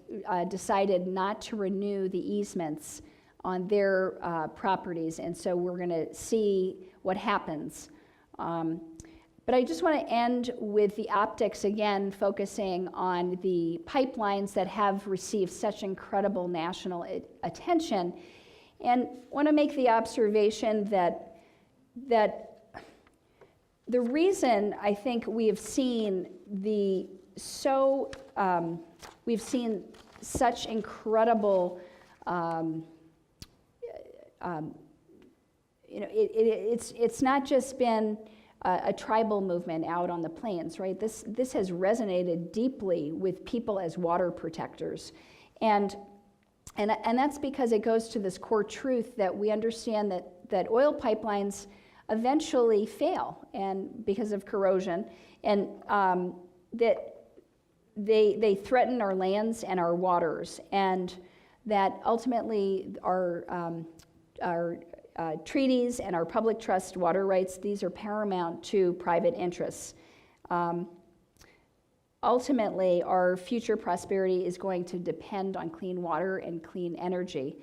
decided not to renew the easements on their properties, and so we're going to see what happens. But I just want to end with the optics again, focusing on the pipelines that have received such incredible national attention, and want to make the observation that the reason I think we have seen we've seen such incredible it's not just been a tribal movement out on the plains, right? This has resonated deeply with people as water protectors, and that's because it goes to this core truth that we understand that oil pipelines eventually fail, and because of corrosion, and that they threaten our lands and our waters, and that ultimately our treaties and our public trust water rights, these are paramount to private interests. Ultimately, our future prosperity is going to depend on clean water and clean energy,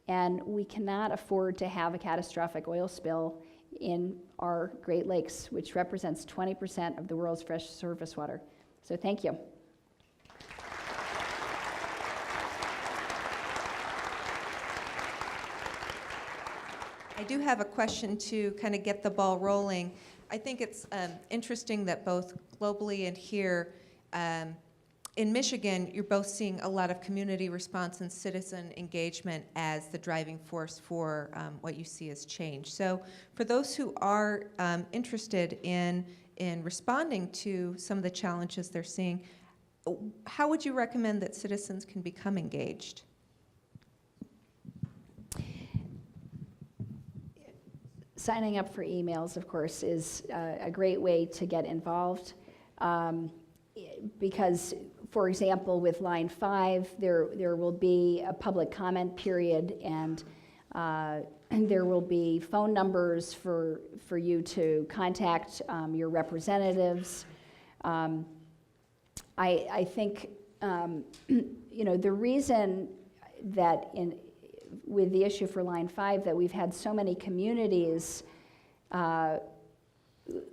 and we cannot afford to have a catastrophic oil spill in our Great Lakes, which represents 20% of the world's fresh surface water. So thank you. I do have a question to kind of get the ball rolling. I think it's interesting that both globally and here in Michigan, you're both seeing a lot of community response and citizen engagement as the driving force for what you see as change. So for those who are interested in responding to some of the challenges they're seeing, how would you recommend that citizens can become engaged? Signing up for emails, of course, is a great way to get involved because, for example, with Line 5, there will be a public comment period, and there will be phone numbers for you to contact your representatives. I think the reason that with the issue for Line 5 that we've had so many communities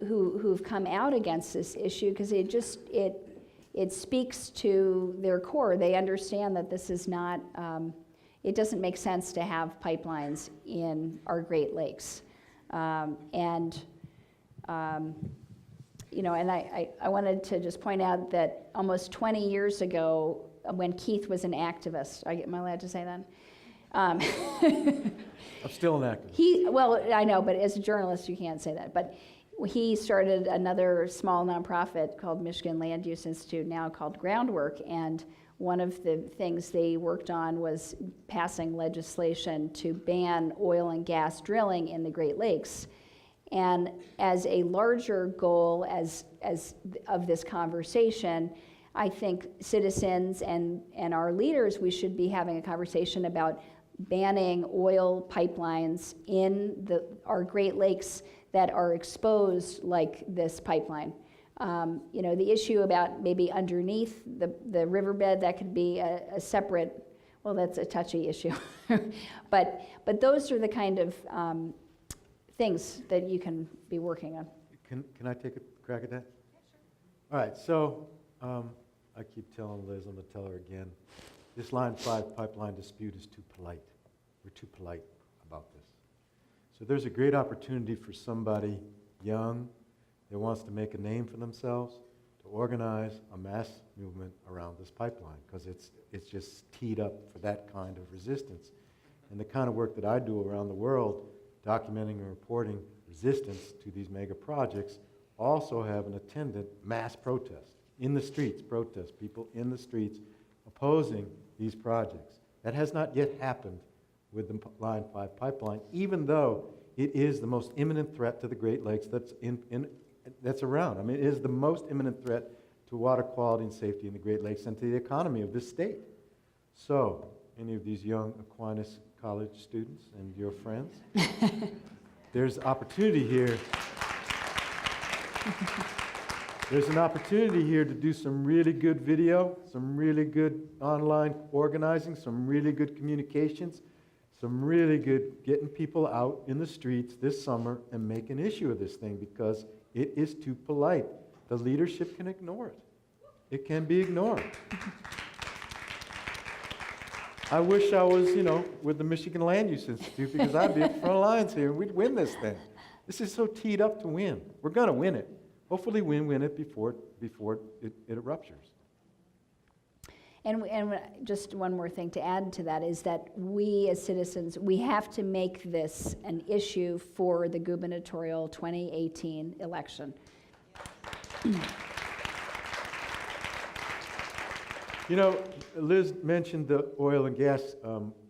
who've come out against this issue, because it speaks to their core. They understand that this is not, it doesn't make sense to have pipelines in our Great Lakes. And I wanted to just point out that almost 20 years ago, when Keith was an activist, am I allowed to say that? I'm still an activist. Well, I know, but as a journalist, you can't say that. But he started another small nonprofit called Michigan Land Use Institute, now called Groundwork, and one of the things they worked on was passing legislation to ban oil and gas drilling in the Great Lakes. And as a larger goal of this conversation, I think citizens and our leaders, we should be having a conversation about banning oil pipelines in our Great Lakes that are exposed like this pipeline. The issue about maybe underneath the riverbed, that could be a separate, well, that's a touchy issue. but those are the kind of things that you can be working on. Can I take a crack at that? Yeah, sure. All right, so I keep telling Liz, I'm going to tell her again, this Line 5 pipeline dispute is too polite. We're too polite about this. So there's a great opportunity for somebody young that wants to make a name for themselves to organize a mass movement around this pipeline, because it's just teed up for that kind of resistance. And the kind of work that I do around the world, documenting and reporting resistance to these mega projects, also have an attendant mass protest in the streets, people in the streets opposing these projects. That has not yet happened with the Line 5 pipeline, even though it is the most imminent threat to the Great Lakes that's around. I mean, it is the most imminent threat to water quality and safety in the Great Lakes and to the economy of this state. So, any of these young Aquinas College students and your friends, there's opportunity here. There's an opportunity here to do some really good video, some really good online organizing, some really good communications, some really good getting people out in the streets this summer and make an issue of this thing, because it is too polite. The leadership can ignore it. It can be ignored. I wish I was, with the Michigan Land Use Institute, because I'd be at front lines here and we'd win this thing. This is so teed up to win. We're going to win it. Hopefully we win it before it ruptures. And just one more thing to add to that is that we as citizens, we have to make this an issue for the gubernatorial 2018 election. Liz mentioned the oil and gas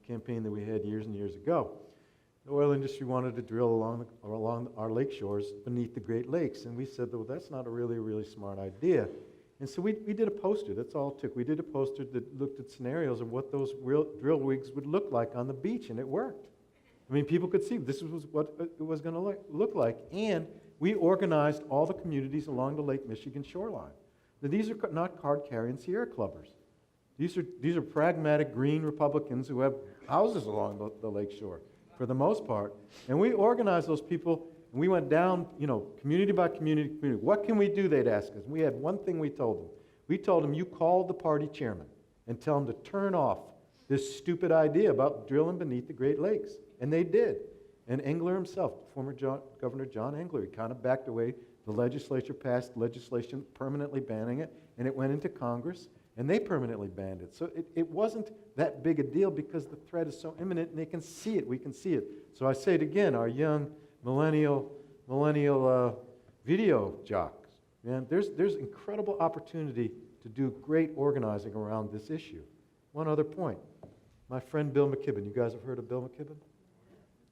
campaign that we had years and years ago. The oil industry wanted to drill along our lake shores beneath the Great Lakes, and we said, well, that's not a really smart idea. And so we did a poster. That's all it took. We did a poster that looked at scenarios of what those drill rigs would look like on the beach, and it worked. I mean, people could see this was what it was going to look like. And we organized all the communities along the Lake Michigan shoreline. Now, these are not card-carrying Sierra Clubbers. These are pragmatic green Republicans who have houses along the lake shore, for the most part. And we organized those people, and we went down, community by community. What can we do, they'd ask us. And we had one thing we told them. We told them, you call the party chairman and tell him to turn off this stupid idea about drilling beneath the Great Lakes. And they did. And Engler himself, former Governor John Engler, he kind of backed away. The legislature passed legislation permanently banning it, and it went into Congress, and they permanently banned it. So it wasn't that big a deal because the threat is so imminent, and they can see it. We can see it. So I say it again, our young millennial video jocks, man, there's incredible opportunity to do great organizing around this issue. One other point. My friend Bill McKibben. You guys have heard of Bill McKibben?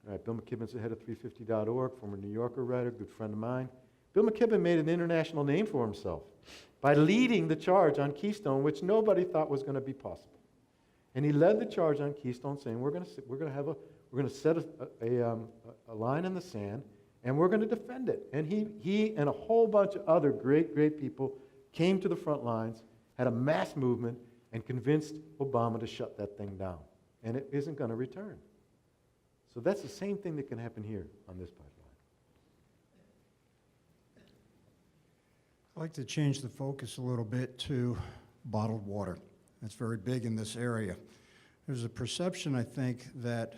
All right, Bill McKibben's the head of 350.org, former New Yorker writer, good friend of mine. Bill McKibben made an international name for himself by leading the charge on Keystone, which nobody thought was going to be possible. And he led the charge on Keystone, saying we're going to set a line in the sand, and we're going to defend it. And he and a whole bunch of other great people came to the front lines, had a mass movement, and convinced Obama to shut that thing down. And it isn't going to return. So that's the same thing that can happen here on this pipeline. I'd like to change the focus a little bit to bottled water. That's very big in this area. There's a perception, I think, that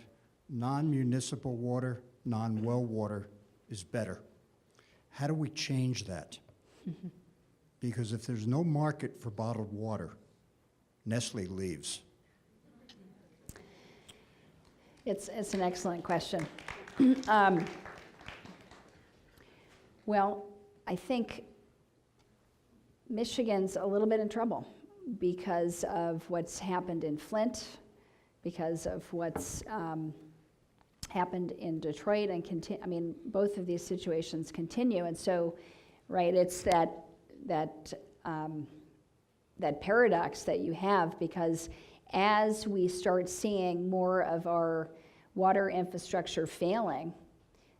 non-municipal water, non-well water is better. How do we change that? Because if there's no market for bottled water, Nestle leaves. It's an excellent question. Well, I think Michigan's a little bit in trouble because of what's happened in Flint, because of what's happened in Detroit, and both of these situations continue, and so, right, it's that paradox that you have, because as we start seeing more of our water infrastructure failing,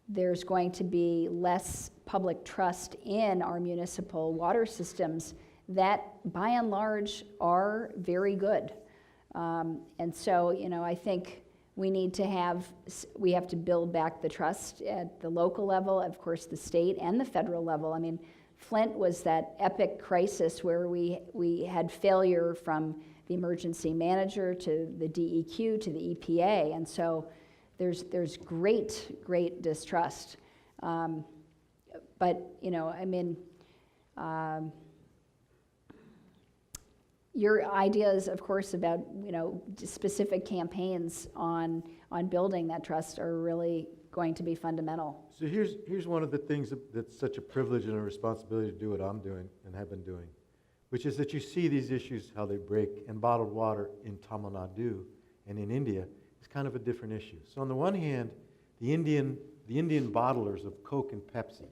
there's going to be less public trust in our municipal water systems that, by and large, are very good. And so, I think we have to build back the trust at the local level, of course, the state and the federal level. Flint was that epic crisis where we had failure from the emergency manager to the DEQ to the EPA, and so there's great distrust. But your ideas, of course, about specific campaigns on building that trust are really going to be fundamental. So here's one of the things that's such a privilege and a responsibility to do what I'm doing and have been doing, which is that you see these issues, how they break, and bottled water in Tamil Nadu and in India is kind of a different issue. So on the one hand, the Indian bottlers of Coke and Pepsi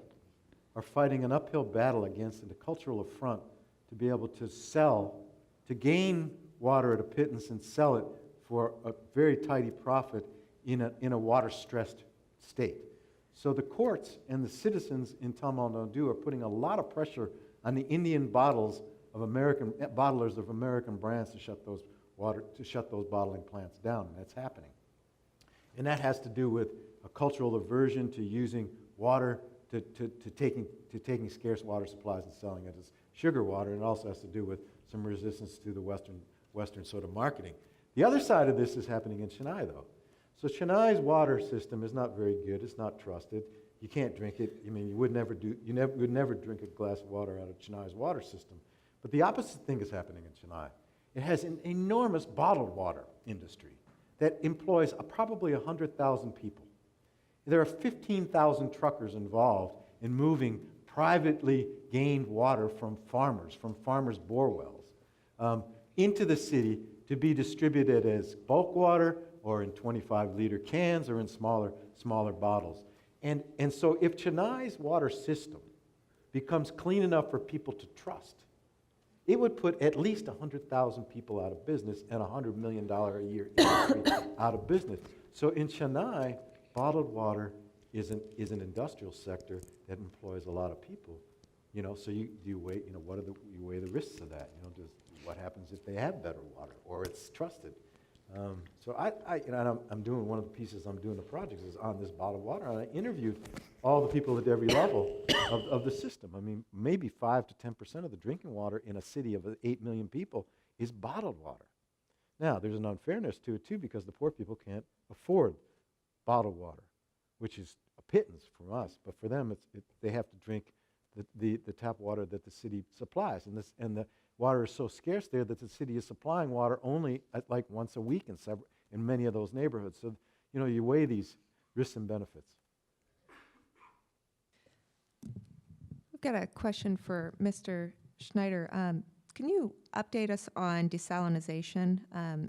are fighting an uphill battle against a cultural affront to be able to gain water at a pittance and sell it for a very tidy profit in a water-stressed state. So the courts and the citizens in Tamil Nadu are putting a lot of pressure on the Indian bottlers of American brands to shut those bottling plants down, and that's happening. And that has to do with a cultural aversion to using water, to taking scarce water supplies and selling it as sugar water, and it also has to do with some resistance to the Western sort of marketing. The other side of this is happening in Chennai, though. So Chennai's water system is not very good. It's not trusted. You can't drink it. You would never drink a glass of water out of Chennai's water system. But the opposite thing is happening in Chennai. It has an enormous bottled water industry that employs probably 100,000 people. There are 15,000 truckers involved in moving privately gained water from farmers' bore wells, into the city to be distributed as bulk water or in 25-liter cans or in smaller bottles. And so if Chennai's water system becomes clean enough for people to trust, it would put at least 100,000 people out of business and $100 million a year industry out of business. So in Chennai, bottled water is an industrial sector that employs a lot of people. So you weigh the risks of that. What happens if they have better water or it's trusted? So I'm doing one of the pieces I'm doing the projects is on this bottled water, and I interviewed all the people at every level of the system. Maybe 5 to 10% of the drinking water in a city of 8 million people is bottled water. Now, there's an unfairness to it too, because the poor people can't afford bottled water. which is a pittance from us, but for them, they have to drink the tap water that the city supplies. And the water is so scarce there that the city is supplying water only like once a week in many of those neighborhoods. So, you weigh these risks and benefits. We've got a question for Mr. Schneider. Can you update us on desalination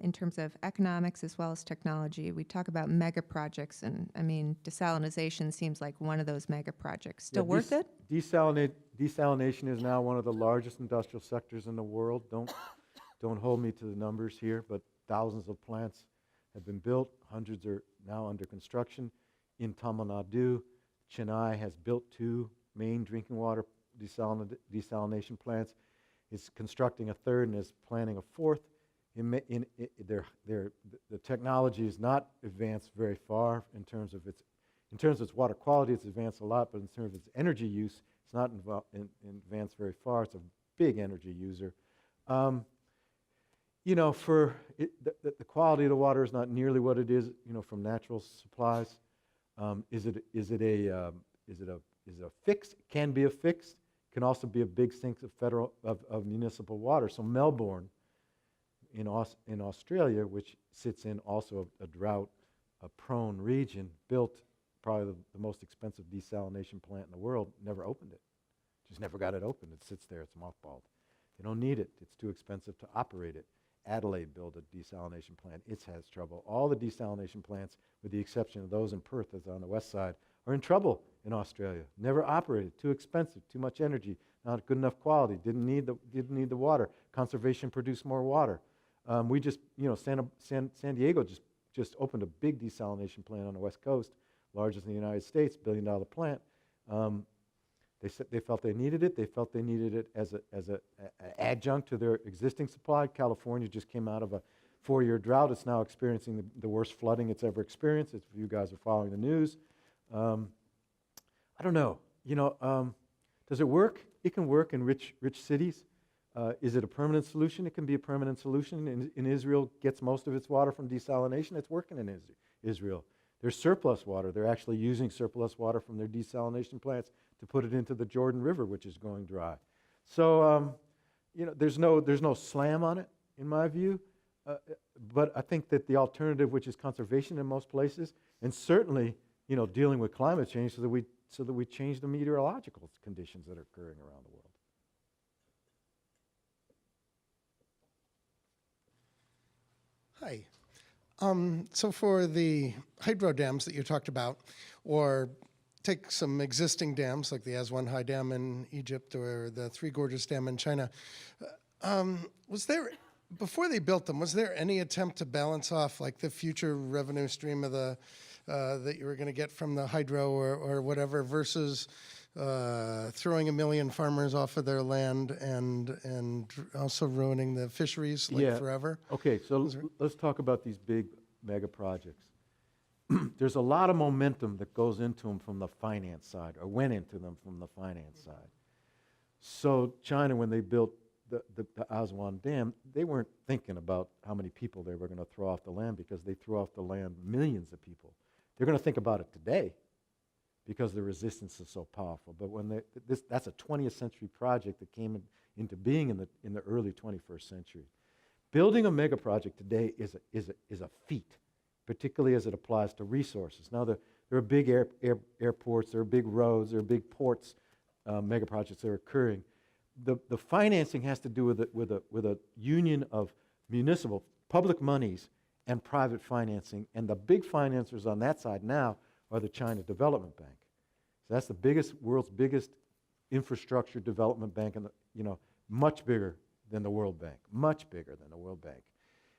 in terms of economics as well as technology? We talk about mega projects, and I mean, desalination seems like one of those mega projects. Still worth it? Desalination is now one of the largest industrial sectors in the world. Don't hold me to the numbers here, but thousands of plants have been built. Hundreds are now under construction. In Tamil Nadu, Chennai has built 2 main drinking water desalination plants. Is constructing a third and is planning a 4th. The technology is not advanced very far in terms of its water quality. It's advanced a lot, but in terms of its energy use, it's not advanced very far. It's a big energy user. The quality of the water is not nearly what it is, from natural supplies. Is it a fix? It can be a fix. Can also be a big sink of municipal water. So Melbourne, in Australia, which sits in also a drought-prone region, built probably the most expensive desalination plant in the world. Never opened it. Just never got it opened. It sits there. It's mothballed. They don't need it. It's too expensive to operate it. Adelaide built a desalination plant. It has trouble. All the desalination plants, with the exception of those in Perth, that's on the west side, are in trouble in Australia. Never operated. Too expensive. Too much energy. Not good enough quality. Didn't need the water. Conservation produced more water. We just, San Diego just opened a big desalination plant on the west coast, largest in the United States, $1 billion plant. They felt they needed it. They felt they needed it as an adjunct to their existing supply. California just came out of a 4-year drought. It's now experiencing the worst flooding it's ever experienced. If you guys are following the news. I don't know. Does it work? It can work in rich cities. Is it a permanent solution? It can be a permanent solution. In Israel, gets most of its water from desalination. It's working in Israel. There's surplus water. They're actually using surplus water from their desalination plants to put it into the Jordan River, which is going dry. So, there's no slam on it, in my view. But I think that the alternative, which is conservation in most places, and certainly, dealing with climate change so that we change the meteorological conditions that are occurring around the world. Hi. So for the hydro dams that you talked about, or take some existing dams like the Aswan High Dam in Egypt or the Three Gorges Dam in China, was there, before they built them, was there any attempt to balance off like the future revenue stream of the that you were going to get from the hydro or whatever versus throwing 1 million farmers off of their land and also ruining the fisheries forever? Okay, so let's talk about these big mega projects. There's a lot of momentum that goes into them from the finance side, or went into them from the finance side. So China, when they built the Aswan Dam, they weren't thinking about how many people they were going to throw off the land, because they threw off the land millions of people. They're going to think about it today because the resistance is so powerful. But when that's a 20th century project that came into being in the early 21st century. Building a mega project today is a feat, particularly as it applies to resources. Now, there are big airports, there are big roads, there are big ports, mega projects that are occurring. The financing has to do with a union of municipal, public monies and private financing, and the big financiers on that side now are the China Development Bank. So that's the world's biggest infrastructure development bank, and much bigger than the World Bank, much bigger than the World Bank.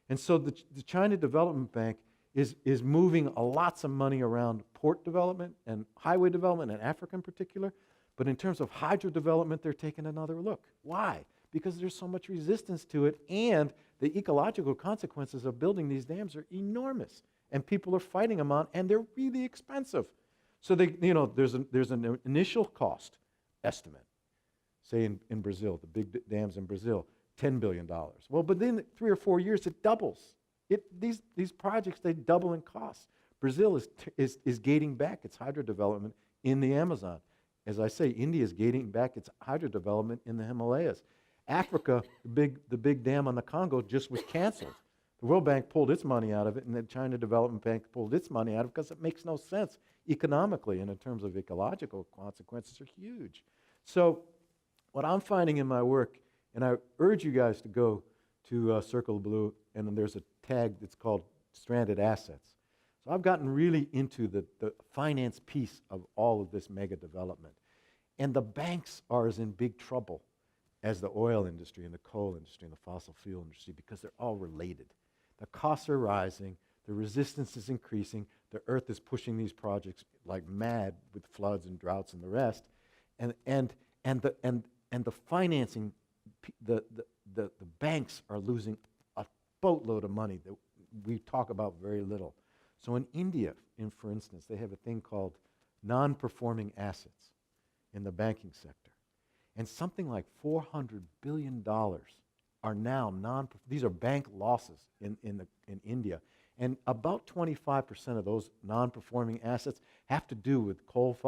And so the China Development Bank is moving lots of money around port development and highway development, in Africa in particular. But in terms of hydro development, they're taking another look. Why? Because there's so much resistance to it, and the ecological consequences of building these dams are enormous, and people are fighting them on, and they're really expensive. So there's an initial cost estimate, say in Brazil, the big dams in Brazil, $10 billion. Well, but then 3 or 4 years, it doubles. These projects, they double in cost. Brazil is gating back its hydro development in the Amazon. As I say, India is gating back its hydro development in the Himalayas. Africa, the big dam on the Congo, just was canceled. The World Bank pulled its money out of it, and the China Development Bank pulled its money out of it because it makes no sense economically, and in terms of ecological consequences are huge. So what I'm finding in my work, and I urge you guys to go to Circle of Blue, and then there's a tag that's called Stranded Assets. So I've gotten really into the finance piece of all of this mega development. And the banks are as in big trouble as the oil industry and the coal industry and the fossil fuel industry because they're all related. The costs are rising, the resistance is increasing, the earth is pushing these projects like mad with floods and droughts and the rest. And the financing, the banks are losing a boatload of money that we talk about very little. So in India, for instance, they have a thing called non-performing assets in the banking sector. And something like $400 billion are now these are bank losses in India. And about 25% of those non-performing assets have to do with coal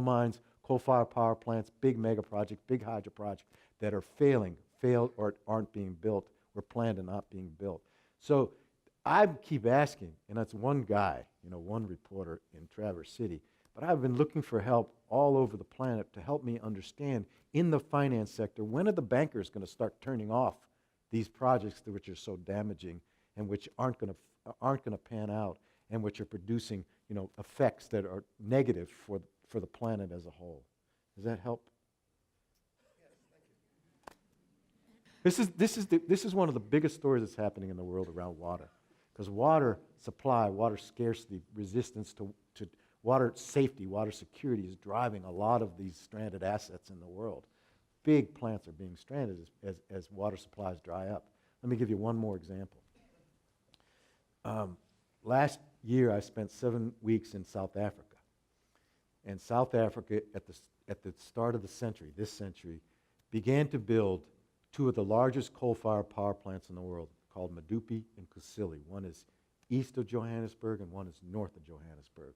mines, coal-fired power plants, big mega projects, big hydro projects that are failed or aren't being built, or planned and not being built. So I keep asking, and that's one guy, one reporter in Traverse City, but I've been looking for help all over the planet to help me understand in the finance sector, when are the bankers going to start turning off these projects which are so damaging and which aren't going to pan out and which are producing, effects that are negative for the planet as a whole. Does that help? This is one of the biggest stories that's happening in the world around water, because water supply, water scarcity, resistance to water safety, water security is driving a lot of these stranded assets in the world. Big plants are being stranded as water supplies dry up. Let me give you one more example. Last year I spent 7 weeks in South Africa. And South Africa, at the start of this century, began to build two of the largest coal-fired power plants in the world, called Medupi and Kusile. One is east of Johannesburg and one is north of Johannesburg.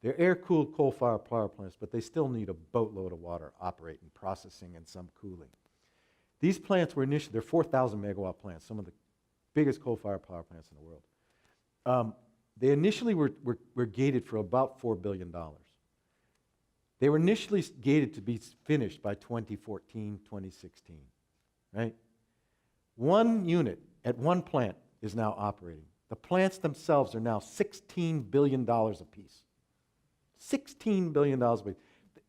They're air-cooled coal-fired power plants, but they still need a boatload of water operating, processing, and some cooling. These plants were initially, they're 4,000 megawatt plants, some of the biggest coal-fired power plants in the world. They initially were gated for about $4 billion. They were initially gated to be finished by 2014, 2016, right? One unit at one plant is now operating. The plants themselves are now $16 billion apiece. $16 billion apiece.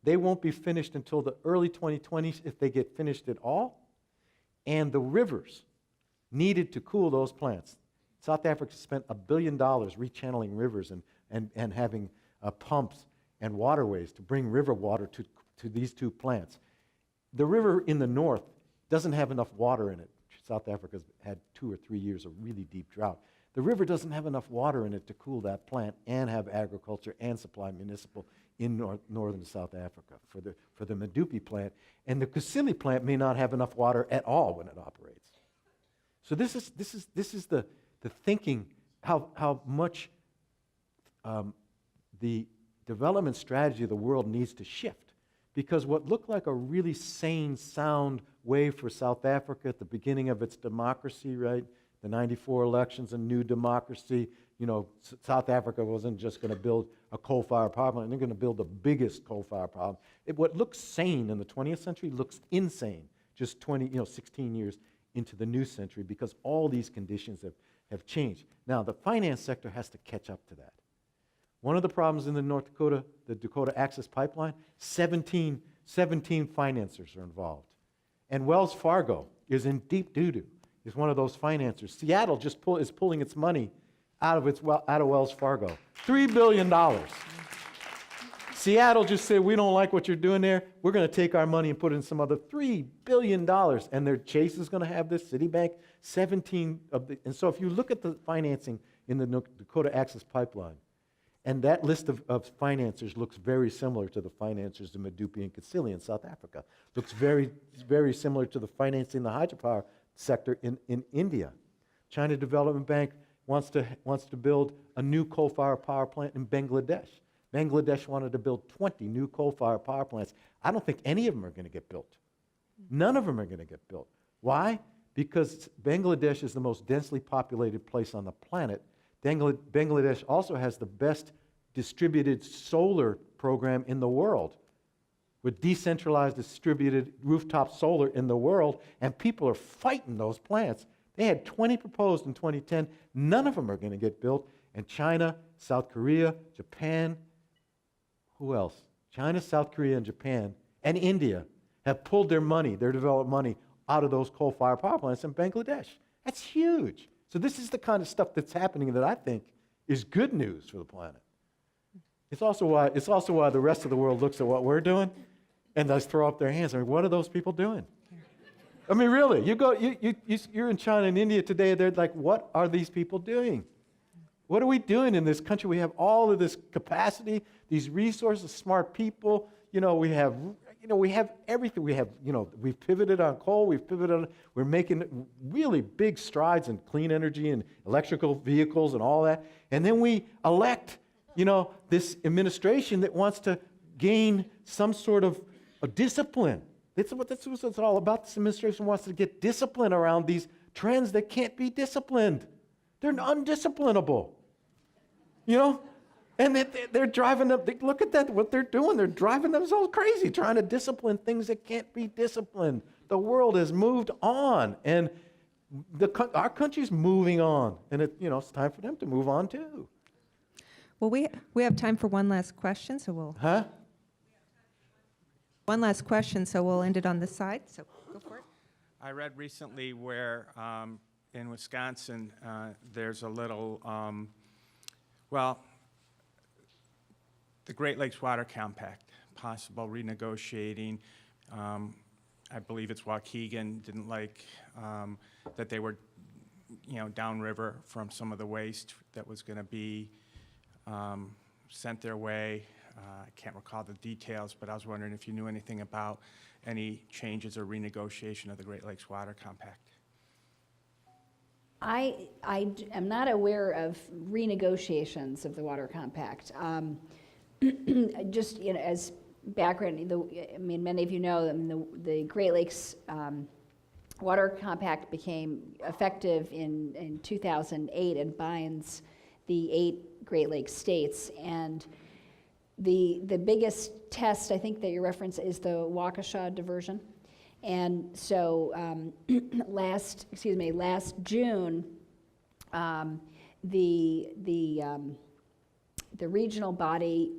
They won't be finished until the early 2020s if they get finished at all. And the rivers needed to cool those plants. South Africa spent $1 billion rechanneling rivers and having pumps and waterways to bring river water to these two plants. The river in the north doesn't have enough water in it. South Africa's had 2 or 3 years of really deep drought. The river doesn't have enough water in it to cool that plant and have agriculture and supply municipal in northern South Africa for the Medupi plant. And the Kusile plant may not have enough water at all when it operates. So this is the thinking, how much the development strategy of the world needs to shift. Because what looked like a really sane, sound way for South Africa at the beginning of its democracy, right? The 94 elections, a new democracy. South Africa wasn't just going to build a coal-fired power plant. They're going to build the biggest coal-fired power plant. What looks sane in the 20th century looks insane just 16 years into the new century, because all these conditions have changed. Now, the finance sector has to catch up to that. One of the problems in the Dakota Access Pipeline, 17 financiers are involved. And Wells Fargo is in deep doo-doo, is one of those financiers. Seattle is pulling its money out of Wells Fargo. $3 billion. Seattle just said, we don't like what you're doing there. We're going to take our money and put it in some other $3 billion. And their Chase is going to have this, Citibank, 17 of the. And so if you look at the financing in the Dakota Access Pipeline, and that list of financiers looks very similar to the financiers in Medupi and Kusile in South Africa. Looks very, very similar to the financing in the hydropower sector in India. China Development Bank wants to build a new coal-fired power plant in Bangladesh. Bangladesh wanted to build 20 new coal-fired power plants. I don't think any of them are going to get built. None of them are going to get built. Why? Because Bangladesh is the most densely populated place on the planet. Bangladesh also has the best distributed solar program in the world, with decentralized distributed rooftop solar in the world, and people are fighting those plants. They had 20 proposed in 2010. None of them are going to get built. And China, South Korea, Japan, who else? China, South Korea, and Japan, and India have pulled their money, their developed money, out of those coal-fired power plants in Bangladesh. That's huge. So this is the kind of stuff that's happening that I think is good news for the planet. It's also why the rest of the world looks at what we're doing and they throw up their hands. I mean, what are those people doing? I mean, really, you're in China and India today, they're like, what are these people doing? What are we doing in this country? We have all of this capacity, these resources, smart people. We have everything. We've pivoted on coal. We're making really big strides in clean energy and electrical vehicles and all that. And then we elect, this administration that wants to gain some sort of a discipline. That's what it's all about. This administration wants to get discipline around these trends that can't be disciplined. They're undisciplinable. And they're driving up, look at that, what they're doing. They're driving themselves crazy, trying to discipline things that can't be disciplined. The world has moved on, and our country's moving on. And it's time for them to move on too. Well, we have time for one last question, so we'll... Huh? One last question, so we'll end it on this side, so go for it. I read recently where in Wisconsin there's a little, the Great Lakes Water Compact, possible renegotiating. I believe it's Waukegan didn't like that they were, downriver from some of the waste that was going to be sent their way. I can't recall the details, but I was wondering if you knew anything about any changes or renegotiation of the Great Lakes Water Compact. I am not aware of renegotiations of the Water Compact. Just as background, many of you know, the Great Lakes Water Compact became effective in 2008 and binds the 8 Great Lakes states. And the biggest test, I think, that you reference is the Waukesha diversion. And so last June, the regional body,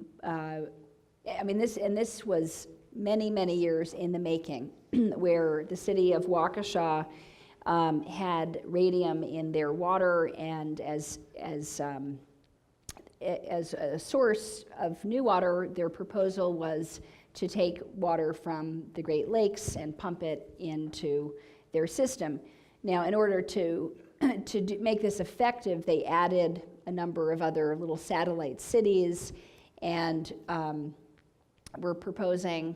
this was many years in the making, where the city of Waukesha had radium in their water, and as a source of new water, their proposal was to take water from the Great Lakes and pump it into their system. Now, in order to make this effective, they added a number of other little satellite cities, and we're proposing,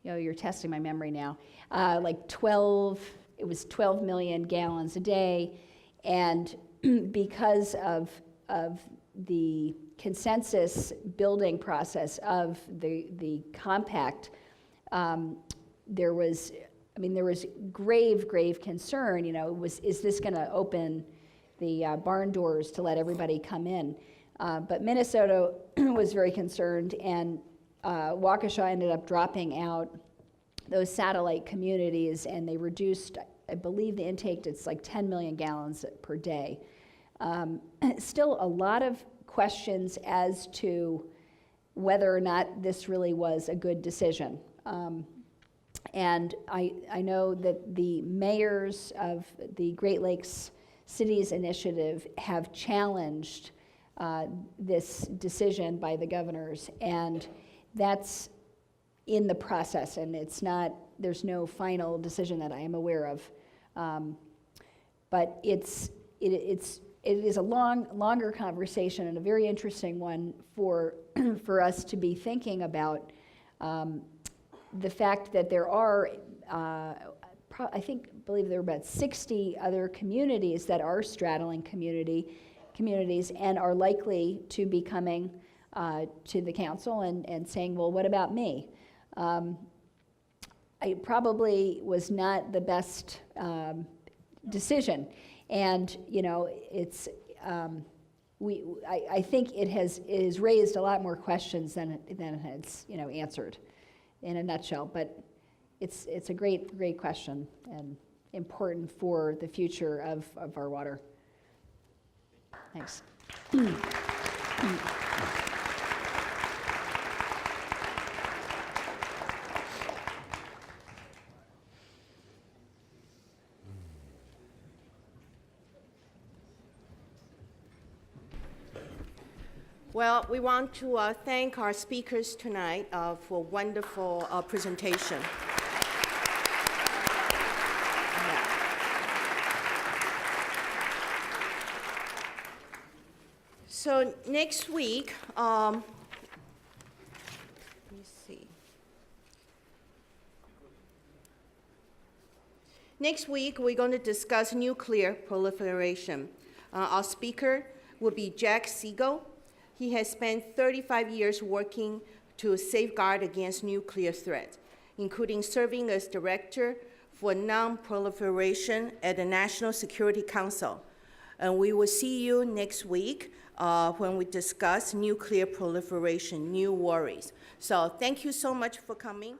you're testing my memory now, it was 12 million gallons a day, and because of the consensus building process of the compact, there was grave concern. Is this going to open the barn doors to let everybody come in? But Minnesota was very concerned, and Waukesha ended up dropping out those satellite communities, and they reduced, I believe, the intake to 10 million gallons per day. Still a lot of questions as to whether or not this really was a good decision. And I know that the mayors of the Great Lakes Cities Initiative have challenged this decision by the governors, and that's in the process, and there's no final decision that I am aware of. But it is a longer conversation, and a very interesting one for us to be thinking about the fact that there are believe there are about 60 other communities that are straddling communities and are likely to be coming to the council and saying, well, what about me? It probably was not the best decision. And, you know, it's, I think it has raised a lot more questions than it has, you know, answered in a nutshell. But it's a great question and important for the future of our water. Thanks. Well, we want to thank our speakers tonight for a wonderful presentation. So next week, let me see. Next week, we're going to discuss nuclear proliferation. Our speaker will be Jack Siegel. He has spent 35 years working to safeguard against nuclear threats, including serving as director for non-proliferation at the National Security Council. And we will see you next week when we discuss nuclear proliferation, new worries. So thank you so much for coming.